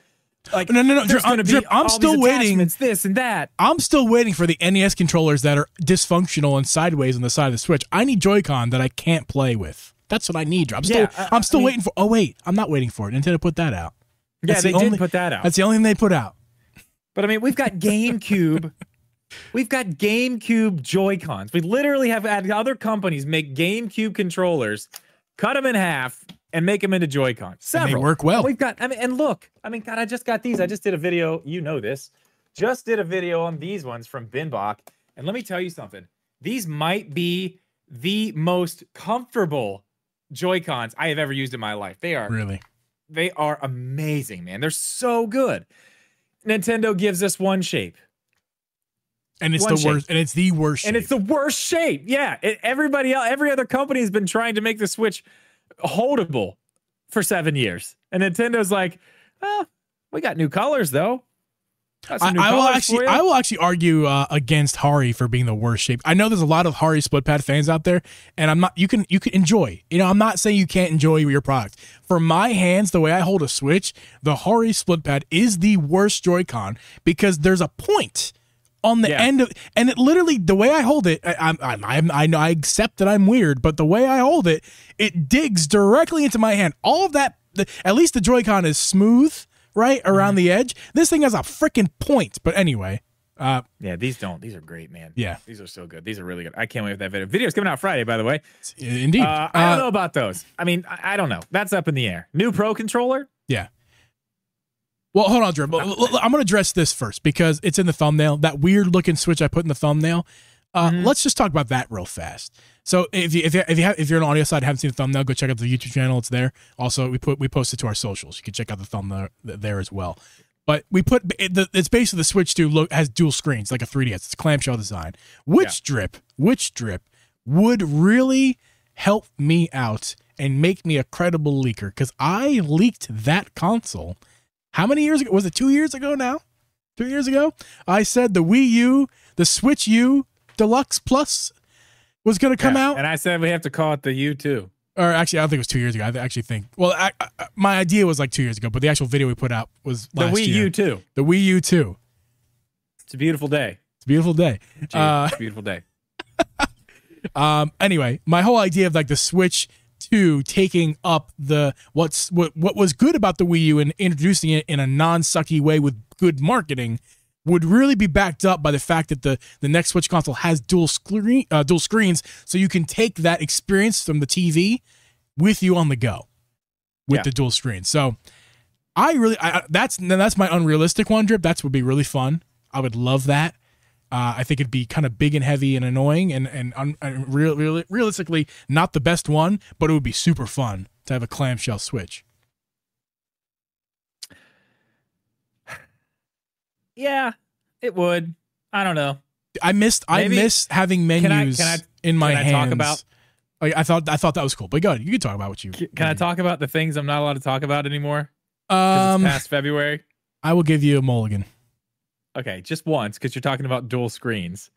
Like, no. There's going to be I'm all still these waiting. attachments, this and that. I'm still waiting for the NES controllers that are dysfunctional and sideways on the side of the Switch. I need Joy-Con that I can't play with. That's what I need. I'm still waiting for. Oh wait, I'm not waiting for it. Nintendo put that out. They did put that out. That's the only thing they put out. But I mean, we've got GameCube. We've got GameCube Joy-Cons. We literally have had other companies make GameCube controllers, cut them in half, and make them into Joy-Cons. Several. And they work well. We've got, and look, God, I just got these. I just did a video. You know this. Just did a video on these ones from Binbach. And let me tell you something. These might be the most comfortable Joy-Cons I have ever used in my life. They are amazing, man. They're so good. Nintendo gives us one shape. And it's worst. And it's the worst shape. And it's the worst shape. Yeah. Everybody else, every other company has been trying to make the Switch holdable for 7 years. And Nintendo's like, we got new colors though. I will actually argue against Hari for being the worst shape. I know there's a lot of Hari split pad fans out there, and I'm not. You can enjoy. I'm not saying you can't enjoy your product. For my hands, the way I hold a Switch, the Hari split pad is the worst Joy-Con because there's a point on the end of, and it literally, the way I hold it, I know I accept that I'm weird, but the way I hold it, it digs directly into my hand. All of that, at least the Joy-Con is smooth, right around the edge. This thing has a freaking point. But anyway, these are great, man. Yeah, these are so good. These are really good. I can't wait for that video. Video's coming out Friday, by the way. Indeed. I don't know about those. I mean, I don't know. That's up in the air. New Pro controller. Yeah. Well, hold on, Drew. I'm going to address this first because it's in the thumbnail. That weird looking Switch I put in the thumbnail. Let's just talk about that real fast. So if you're an audio side and haven't seen the thumbnail, go check out the YouTube channel. It's there. Also, we post it to our socials. You can check out the thumbnail there as well. But it's basically the Switch 2 has dual screens like a 3DS. It's a clamshell design. Which drip would really help me out and make me a credible leaker? Because I leaked that console. How many years ago? Was it 2 years ago now? 2 years ago? I said the Wii U, the Switch U Deluxe Plus was going to come out. And I said we have to call it the U2. Or actually, I don't think it was 2 years ago. I actually think, my idea was like 2 years ago, but the actual video we put out was last year. The Wii U2. The Wii U2. It's a beautiful day. It's a beautiful day. It's a beautiful day. Anyway, my whole idea of like the Switch 2 taking up what was good about the Wii U and introducing it in a non-sucky way with good marketing would really be backed up by the fact that the next Switch console has dual screens, so you can take that experience from the TV with you on the go with the dual screen. So that's my unrealistic one, Drip. That would be really fun. I would love that. I think it'd be kind of big and heavy and annoying and realistically not the best one, but it would be super fun to have a clamshell Switch. Yeah, it would. I don't know. I miss having menus in my hands. Talk about? I thought that was cool. But go ahead, you can talk about what you. Can I talk about the things I'm not allowed to talk about anymore? It's past February. I will give you a mulligan. Okay, just once because you're talking about dual screens.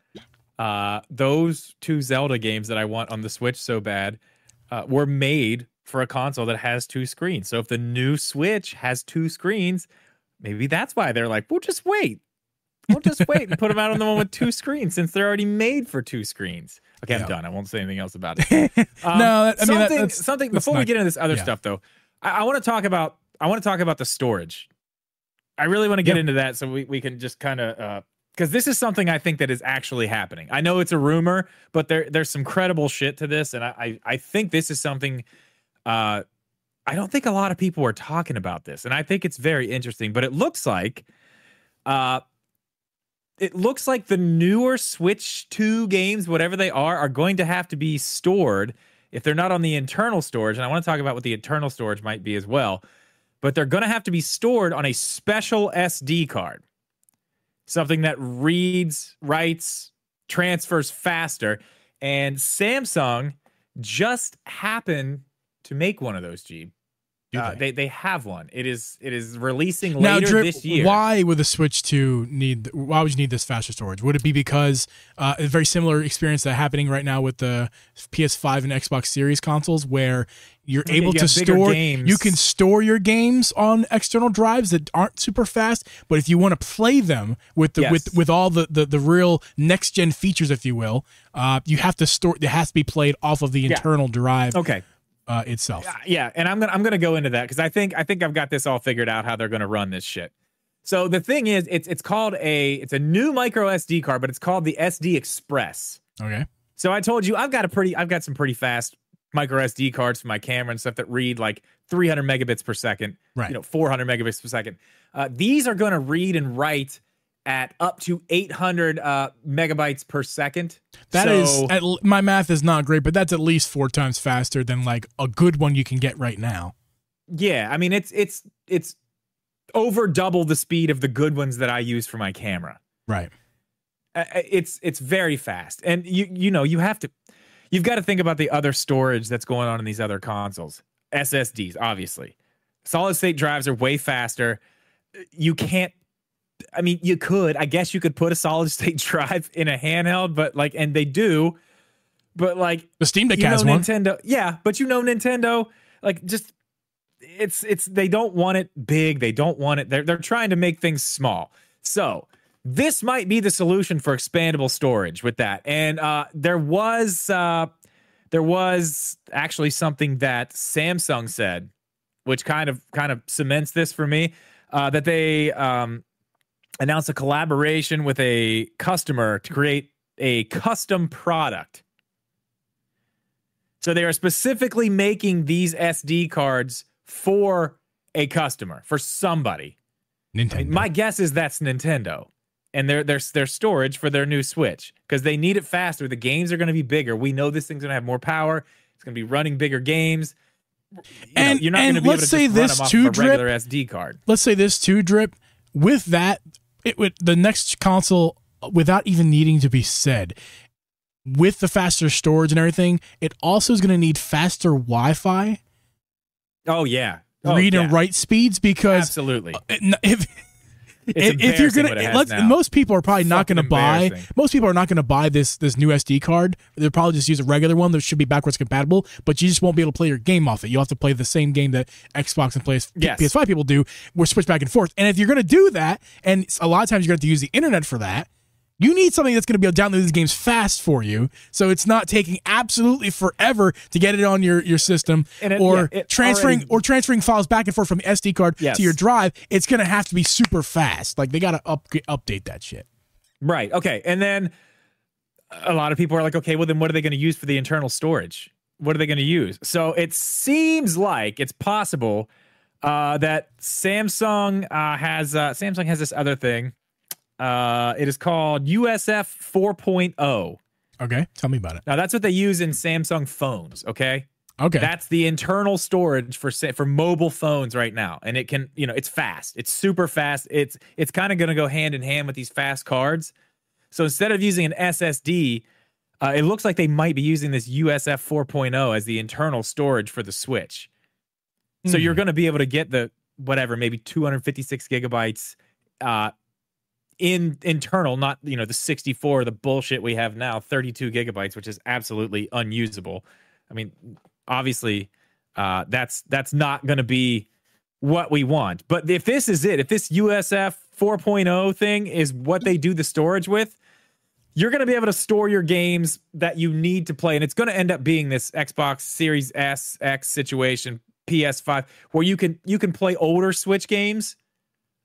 Those two Zelda games that I want on the Switch so bad were made for a console that has two screens. So if the new Switch has two screens, maybe that's why they're like, we'll just wait. We'll just wait and put them out on the one with two screens since they're already made for two screens. Okay, I'm done. I won't say anything else about it. Something before we get into this other stuff though, I want to talk about the storage. I really want to get into that so we can just kind of because this is something I think that is actually happening. I know it's a rumor, but there's some credible shit to this, and I think this is something. I don't think a lot of people are talking about this, and I think it's very interesting. But it looks like the newer Switch 2 games, whatever they are going to have to be stored if they're not on the internal storage. And I want to talk about what the internal storage might be as well. But they're going to have to be stored on a special SD card. Something that reads, writes, transfers faster. And Samsung just happened to make one of those, Geeb. They have one. It is releasing Now, later Drip, this year. why would the Switch 2 need? Why would you need this faster storage? Would it be because a very similar experience that's happening right now with the PS5 and Xbox Series consoles, where you're able to store, games. you can store your games on external drives that aren't super fast, but if you want to play them with the with all the real next gen features, if you will, you have to store. It has to be played off of the internal drive. Okay. Itself. Yeah, and I'm gonna go into that because I think I've got this all figured out how they're gonna run this shit. So the thing is, it's called it's a new micro SD card, but it's called the SD Express. Okay. So I told you I've got some pretty fast micro SD cards for my camera and stuff that read like 300 megabits per second, right? 400 megabits per second. These are gonna read and write at up to 800 megabytes per second. That is, my math is not great, but that's at least 4 times faster than like a good one you can get right now. Yeah, I mean it's over double the speed of the good ones that I use for my camera. Right. It's very fast, and you've got to think about the other storage that's going on in these other consoles. SSDs, obviously, solid state drives are way faster. You can't. I mean, I guess you could put a solid state drive in a handheld, but and they do, but the Steam Deck has one. Nintendo, yeah, but Nintendo, they don't want it big. They don't want it. They're trying to make things small. So this might be the solution for expandable storage with that. And there was actually something that Samsung said, which kind of cements this for me, that they announced a collaboration with a customer to create a custom product. So they are specifically making these SD cards for a customer, for somebody. Nintendo. I mean, my guess is that's Nintendo and their storage for their new Switch, because they need it faster. The games are going to be bigger. We know this thing's going to have more power. It's going to be running bigger games. You're not going to be able to just run them off of a regular SD card. Let's say this too, Drip. With that, the next console, without even needing to be said, with the faster storage and everything, it also is going to need faster Wi-Fi. Oh yeah, read and write speeds, because absolutely. If you're gonna, most people are probably not gonna buy. Most people are not gonna buy this new SD card. They'll probably just use a regular one that should be backwards compatible. But you just won't be able to play your game off it. You'll have to play the same game that Xbox and PS5 people do. We're switched back and forth. And if you're gonna do that, and a lot of times you're gonna have to use the internet for that, you need something that's going to be able to download these games fast for you, so it's not taking absolutely forever to get it on your system, transferring files back and forth from the SD card to your drive. It's going to have to be super fast. They got to update that shit. Right. Okay. And then a lot of people are like, okay, well then what are they going to use for the internal storage? What are they going to use? So it seems like it's possible that Samsung has this other thing. It is called USF 4.0. Okay, tell me about it. Now that's what they use in Samsung phones. Okay, Okay. That's the internal storage for mobile phones right now. And it can, it's fast. It's super fast. It's kind of going to go hand in hand with these fast cards. So instead of using an SSD, it looks like they might be using this USF 4.0 as the internal storage for the Switch. So you're going to be able to get the maybe 256 gigabytes in internal, not the 64, the bullshit we have now, 32 gigabytes, which is absolutely unusable. I mean, obviously, that's not going to be what we want. But if this is it, if this USF 4.0 thing is what they do the storage with, you're going to be able to store your games that you need to play. And it's going to end up being this Xbox Series S, X situation, PS5, where you can play older Switch games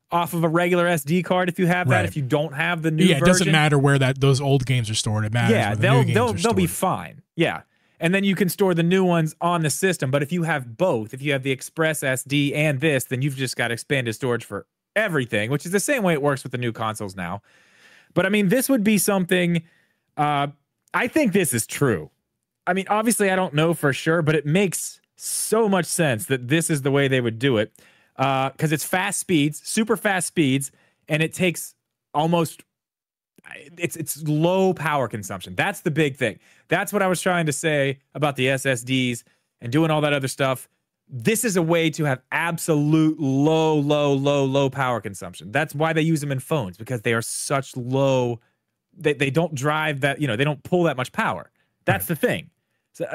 off of a regular SD card if you have that. Right. If you don't have the new version. It doesn't matter where those old games are stored. It matters where the new games are stored. They'll be fine. Yeah. And then you can store the new ones on the system. But if you have both, if you have the Express SD and this, then you've just got expanded storage for everything, which is the same way it works with the new consoles now. But I mean, this would be something, I think this is true. I mean, obviously I don't know for sure, but it makes so much sense that this is the way they would do it. Because it's fast speeds, super fast speeds, and it takes almost, it's low power consumption. That's the big thing. That's what I was trying to say about the SSDs and doing all that other stuff. this is a way to have absolute low power consumption. That's why they use them in phones, because they are such low. They don't drive that, they don't pull that much power. That's the thing. So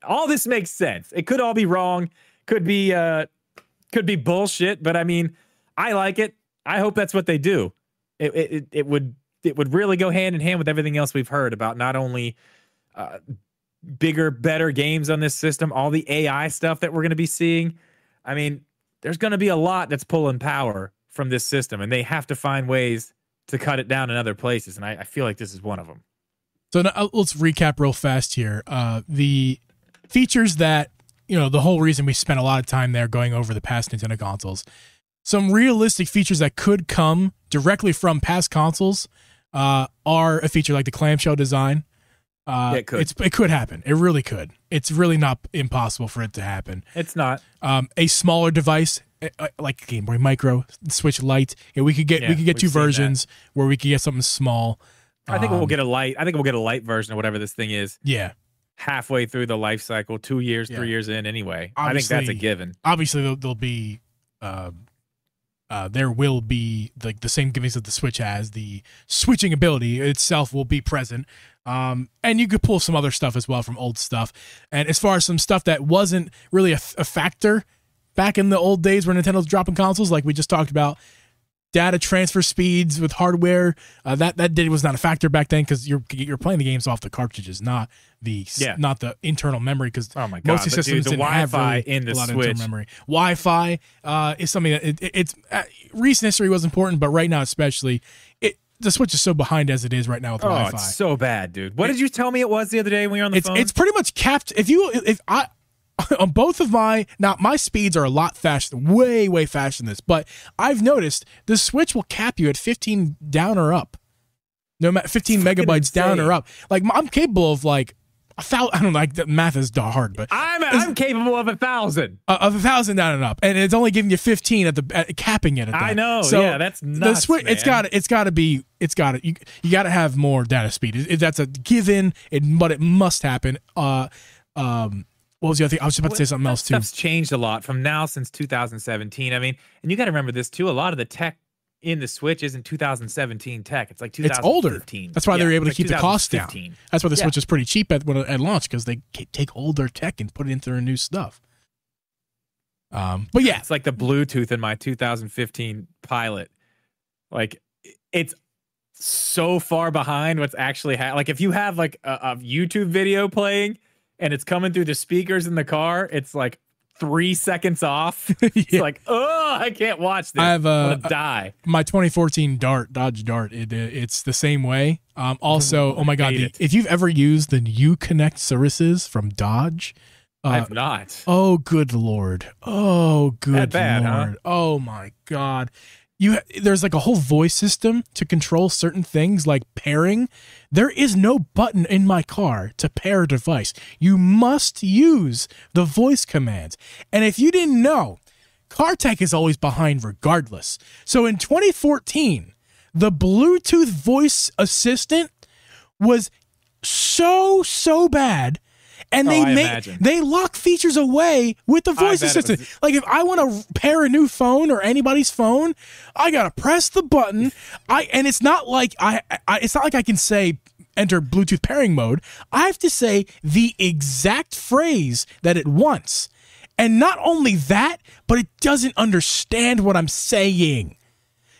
all this makes sense. It could all be wrong. Could be bullshit. But I mean, I like it. I hope that's what they do. It would really go hand in hand with everything else we've heard about not only bigger, better games on this system, all the AI stuff that we're going to be seeing. I mean, there's going to be a lot that's pulling power from this system, and they have to find ways to cut it down in other places. And I feel like this is one of them. So now, let's recap real fast here. The features that, the whole reason we spent a lot of time there going over the past Nintendo consoles, some realistic features that could come directly from past consoles are a feature like the clamshell design. It could. It could happen. It really could. It's really not impossible for it to happen. It's not. A smaller device like Game Boy Micro, Switch Lite. We could get two versions where we could get something small. I think we'll get a light. I think we'll get a light version of whatever this thing is. Yeah. Halfway through the life cycle, 2 years, 3 years in. Anyway, obviously, I think that's a given. Obviously, there'll be. There will be the same gimmicks that the Switch has. The switching ability itself will be present. And you could pull some other stuff as well from old stuff. And as far as some stuff that wasn't really a factor back in the old days where Nintendo's dropping consoles, like we just talked about, data transfer speeds with hardware, that was not a factor back then because you're playing the games off the cartridges, not the internal memory. Because most of the systems didn't have really in the a lot Switch. of internal memory. Wi-Fi is something that it's recent history was important, but right now especially, the Switch is so behind as it is right now with Wi-Fi. It's so bad, dude. What did you tell me it was the other day when we were on the phone? It's pretty much capped. If I on both of my speeds are a lot faster, way faster than this, but I've noticed the Switch will cap you at 15 down or up. No matter 15 megabytes insane. Down or up. Like I'm capable of like 1,000. I don't know, like the math is hard, but I'm capable of 1,000. Of 1,000 down and up, and it's only giving you 15 at capping it. At that. I know. So yeah, that's nuts. The Switch, man. You got to have more data speed. That's a given. But it must happen. What was the other thing? I was just about to say something else too. Stuff's changed a lot from now since 2017. I mean, and you got to remember this too. A lot of the tech in the Switch isn't 2017 tech. It's like 2015. It's older. That's why they were able to keep the cost down. 2015. That's why the Switch is pretty cheap at launch, because they take older tech and put it into their new stuff. But yeah, it's like the Bluetooth in my 2015 Pilot. Like it's so far behind what's actually like if you have like a YouTube video playing and it's coming through the speakers in the car, it's like 3 seconds off. It's like, oh, I can't watch this. I want to die. My 2014 Dodge Dart, it's the same way. Also, oh my God, if you've ever used the Uconnect services from Dodge, I've not. Oh, good Lord. Oh, good bad, Lord. Huh? Oh my God. There's like a whole voice system to control certain things like pairing. There is no button in my car to pair a device. You must use the voice commands. And if you didn't know, car tech is always behind regardless. So in 2014, the Bluetooth voice assistant was so bad. And they lock features away with the voice assistant. Like if I want to pair a new phone or anybody's phone, I gotta press the button. And it's not like it's not like I can say enter Bluetooth pairing mode. I have to say the exact phrase that it wants. And not only that, but it doesn't understand what I'm saying.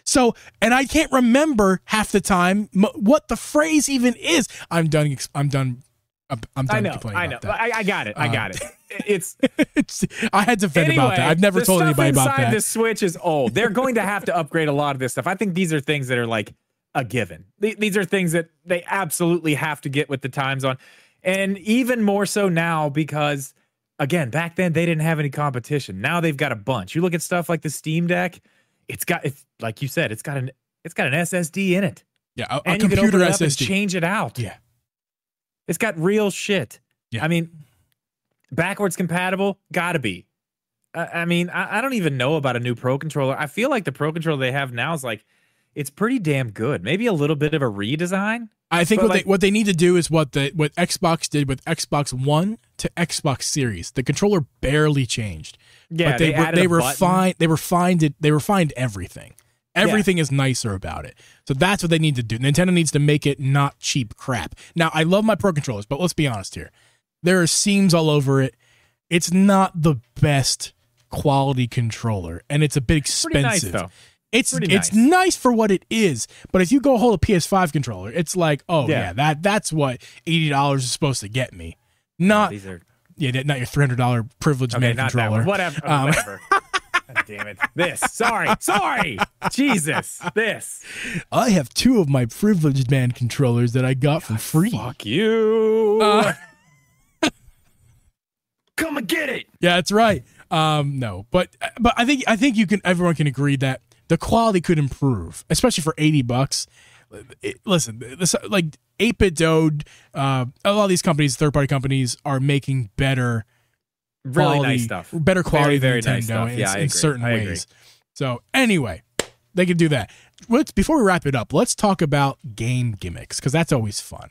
So, and I can't remember half the time what the phrase even is. I'm done complaining about that. I got it. I got it. It's I had to vent about that. I've never told anybody about that. The stuff inside the Switch is old. They're going to have to upgrade a lot of this stuff. I think these are things that are like a given. These are things that they absolutely have to get with the times on. And even more so now because, again, back then they didn't have any competition. Now they've got a bunch. You look at stuff like the Steam Deck, it's like you said, it's got an SSD in it. Yeah, a and computer you can open it up SSD. and change it out. Yeah. It's got real shit. Yeah. I mean, backwards compatible, gotta be. I mean, I don't even know about a new Pro Controller. I feel like the Pro Controller they have now is like, it's pretty damn good. Maybe a little bit of a redesign. I think But what they need to do is what Xbox did with Xbox One to Xbox Series. The controller barely changed. Yeah, but they added a button. They refined everything. Everything is nicer about it. So that's what they need to do. Nintendo needs to make it not cheap crap. Now, I love my Pro controllers, but let's be honest here. There are seams all over it. It's not the best quality controller, and it's a bit expensive. Pretty nice, though. It's nice for what it is, but if you go hold a PS5 controller, it's like, oh yeah, that's what $80 is supposed to get me. Not these are not your $300 privileged man not controller. That one. Whatever. God damn it. This. Sorry. Jesus. This. I have 2 of my privileged man controllers that I got for free. Fuck you. Come and get it. Yeah, that's right. No, but I think everyone can agree that the quality could improve, especially for $80. Listen, like 8-Bit Dode, a lot of these companies, third-party companies, are making better, really nice stuff, better quality very than nice Nintendo stuff. in certain ways. So anyway, they can do that. Before we wrap it up, let's talk about game gimmicks because that's always fun.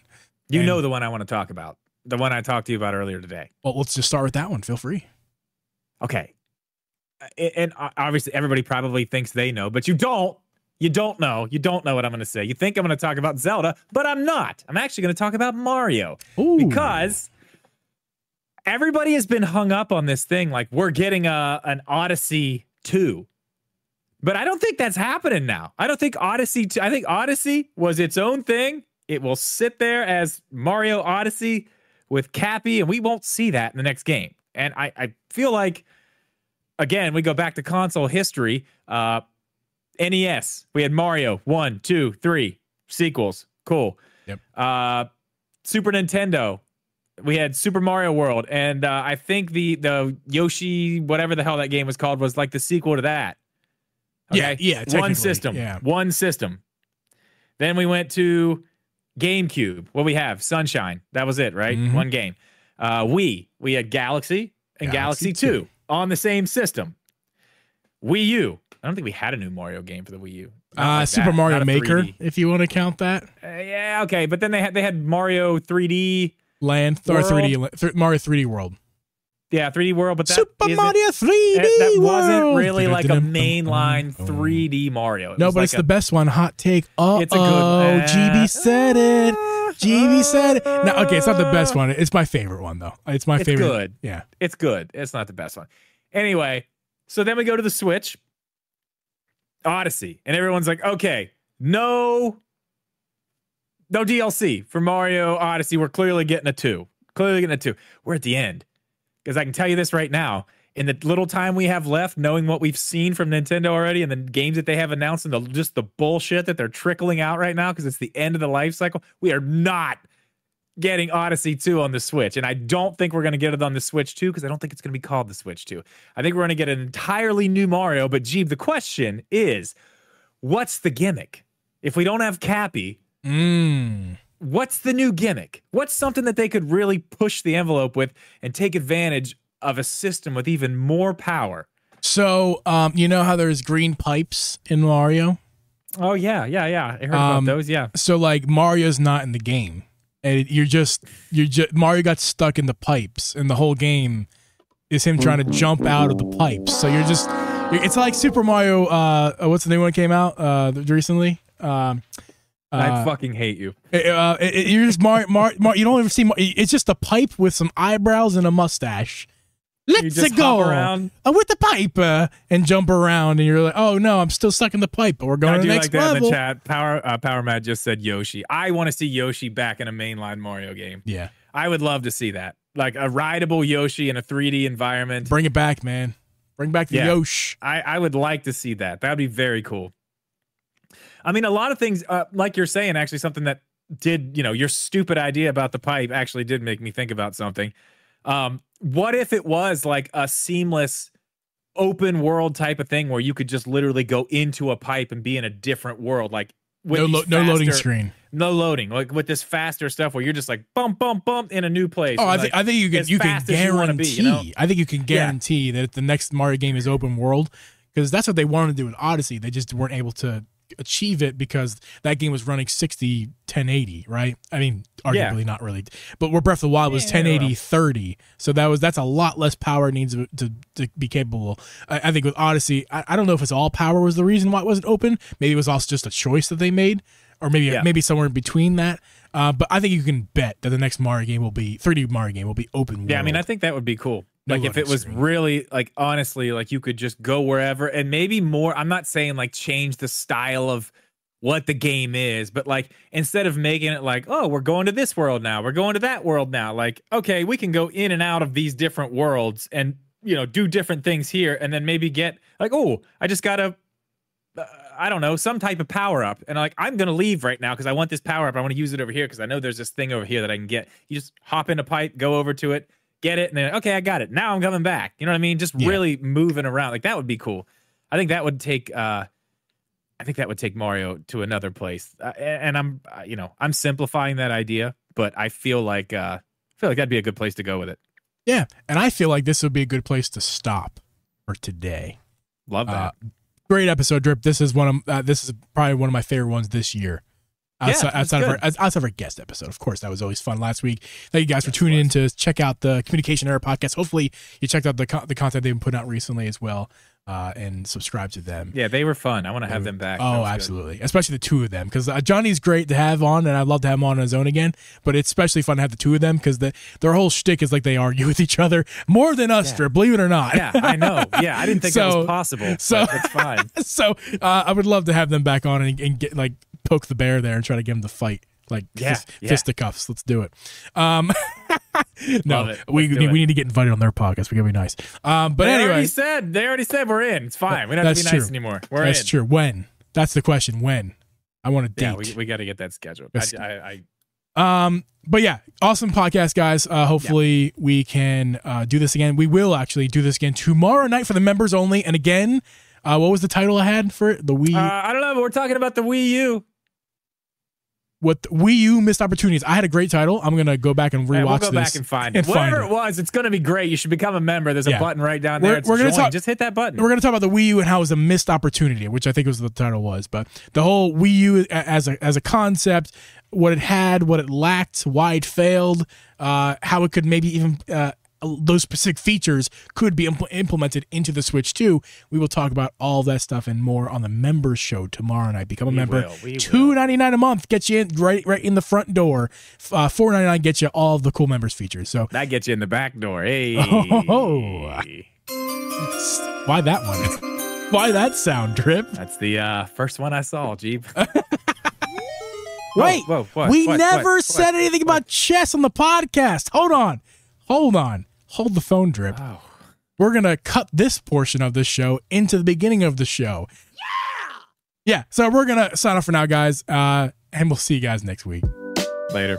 You know the one I want to talk about, the one I talked to you about earlier today. Well, let's just start with that one. Feel free. Okay. And obviously everybody probably thinks they know, but you don't. You don't know. You don't know what I'm going to say. You think I'm going to talk about Zelda, but I'm not. I'm actually going to talk about Mario. Ooh. Because everybody has been hung up on this thing like we're getting an Odyssey 2. But I don't think that's happening now. I don't think Odyssey 2. I think Odyssey was its own thing. It will sit there as Mario Odyssey with Cappy, and we won't see that in the next game. And I feel like, again, we go back to console history. NES, we had Mario 1, 2, 3 sequels. Cool. Yep. Super Nintendo, we had Super Mario World, and I think the Yoshi, whatever the hell that game was called, was like the sequel to that. Okay? Yeah. One system. Yeah. One system. Then we went to GameCube. What we have? Sunshine. That was it, right? Mm-hmm. One game. We had Galaxy and Galaxy 2 on the same system. Wii U. I don't think we had a new Mario game for the Wii U. Like Super Mario Maker, 3D. if you want to count that. Yeah, okay. But then they had Mario 3D Land or 3D Mario 3D World. Yeah, 3D World, but that Super Mario 3D that World. wasn't really like a mainline 3D Mario. No, but it's the best one. Hot take. It's a good GB said it. GB said it. No, okay, it's not the best one. It's my favorite one, though. It's my favorite. Good. Yeah. It's good. It's not the best one. Anyway, so then we go to the Switch. Odyssey. And everyone's like, okay, no DLC for Mario Odyssey. We're clearly getting a 2. We're at the end. Because I can tell you this right now, in the little time we have left, knowing what we've seen from Nintendo already and the games that they have announced and just the bullshit that they're trickling out right now because it's the end of the life cycle, we are not getting Odyssey 2 on the Switch. And I don't think we're going to get it on the Switch 2 because I don't think it's going to be called the Switch 2. I think we're going to get an entirely new Mario. But, Geeb, the question is, what's the gimmick? If we don't have Cappy, what's the new gimmick? What's something that they could really push the envelope with and take advantage of a system with even more power? So, you know how there's green pipes in Mario? Oh, yeah. I heard about those, yeah. So, like, Mario's not in the game. And you're just Mario got stuck in the pipes, and the whole game is him trying to jump out of the pipes. So it's like Super Mario. What's the new one that came out recently? I fucking hate you. You're just Mario. You don't ever see. It's just a pipe with some eyebrows and a mustache. Let's go around with the pipe and jump around, and you're like, "Oh no, I'm still stuck in the pipe." But we're going to the next level. I do like that in the chat. Power Matt just said Yoshi. I want to see Yoshi back in a mainline Mario game. Yeah, I would love to see that, like a rideable Yoshi in a 3D environment. Bring it back, man. Bring back the Yoshi. I would like to see that. That would be very cool. I mean, a lot of things, like you're saying, actually, something that did, your stupid idea about the pipe actually did make me think about something. What if it was like a seamless open world type of thing where you could just literally go into a pipe and be in a different world? Like with no loading screen. No loading. Like with this faster stuff where you're just like bump in a new place. Oh, I think you can guarantee. I think you can guarantee that the next Mario game is open world because that's what they wanted to do with Odyssey. They just weren't able to achieve it because that game was running 60 1080, right? I mean, arguably not really, but where Breath of the Wild was 1080 30, so that's a lot less power it needs to be capable. I think with Odyssey, I don't know if it's all power was the reason why it wasn't open. Maybe it was also just a choice that they made, or maybe somewhere in between that. But I think you can bet that the next Mario game will be 3D Mario game will be open world. Yeah, I mean, I think that would be cool. No Like if it was screen. really like honestly, like you could just go wherever and maybe more. I'm not saying like change the style of what the game is, but like instead of making it like, oh, we're going to this world now, we're going to that world now. Like, okay, we can go in and out of these different worlds and, you know, do different things here. And then maybe get like, oh, I just got to, I don't know, some type of power up. And like, I'm going to leave right now because I want this power up. I want to use it over here because I know there's this thing over here that I can get. You just hop in a pipe, go over to it, get it, and then, okay, I got it. Now I'm coming back. You know what I mean? Just really moving around. Like that would be cool. I think that would take Mario to another place. And I'm simplifying that idea, but I feel like that'd be a good place to go with it. Yeah, and I feel like this would be a good place to stop for today. Love that. Great episode, Drip. This is probably one of my favorite ones this year. Outside of our guest episode, of course, that was always fun last week. Thank you guys for tuning in to check out the Communication Error podcast. Hopefully, you checked out the content they've been putting out recently as well, and subscribe to them. Yeah, they were fun. I want to have them back. Oh, absolutely, especially the two of them, because Johnny's great to have on, and I'd love to have him on his own again. But it's especially fun to have the two of them because their whole shtick is like they argue with each other more than us, Drip. Believe it or not. Yeah, I know. Yeah, I didn't think that was possible. So it's fine. So I would love to have them back on and get like poke the bear there and try to get him to fight like fisticuffs. Let's do it. No, we need to get invited on their podcast. We're gonna be nice. But anyway, they already said we're in. It's fine. We don't have to be nice anymore. That's in. true. When? That's the question. When? I want a date. Yeah, we got to get that scheduled. But yeah, awesome podcast, guys. Hopefully we can do this again. We will actually do this again tomorrow night for the members only. And again, what was the title I had for it? The Wii. I don't know, but we're talking about the Wii U. What Wii U missed opportunities. I had a great title. I'm gonna go back and rewatch this. We'll go back and find it. Whatever it was, it's gonna be great. You should become a member. There's a button right down there. We're gonna just hit that button. We're gonna talk about the Wii U and how it was a missed opportunity, which I think was what the title was. But the whole Wii U as a concept, what it had, what it lacked, why it failed, how it could maybe even those specific features could be implemented into the Switch 2. We will talk about all that stuff and more on the members show tomorrow night. Become a member. $2.99 a month gets you in right in the front door. $4.99 gets you all of the cool members features. So that gets you in the back door. Hey. Why that one? Why that sound, Drip? That's the first one I saw, Geeb. Wait, we never said anything about chess on the podcast. Hold on. Hold the phone, Drip. Oh. We're going to cut this portion of the show into the beginning of the show. Yeah. So we're going to sign off for now, guys. And we'll see you guys next week. Later.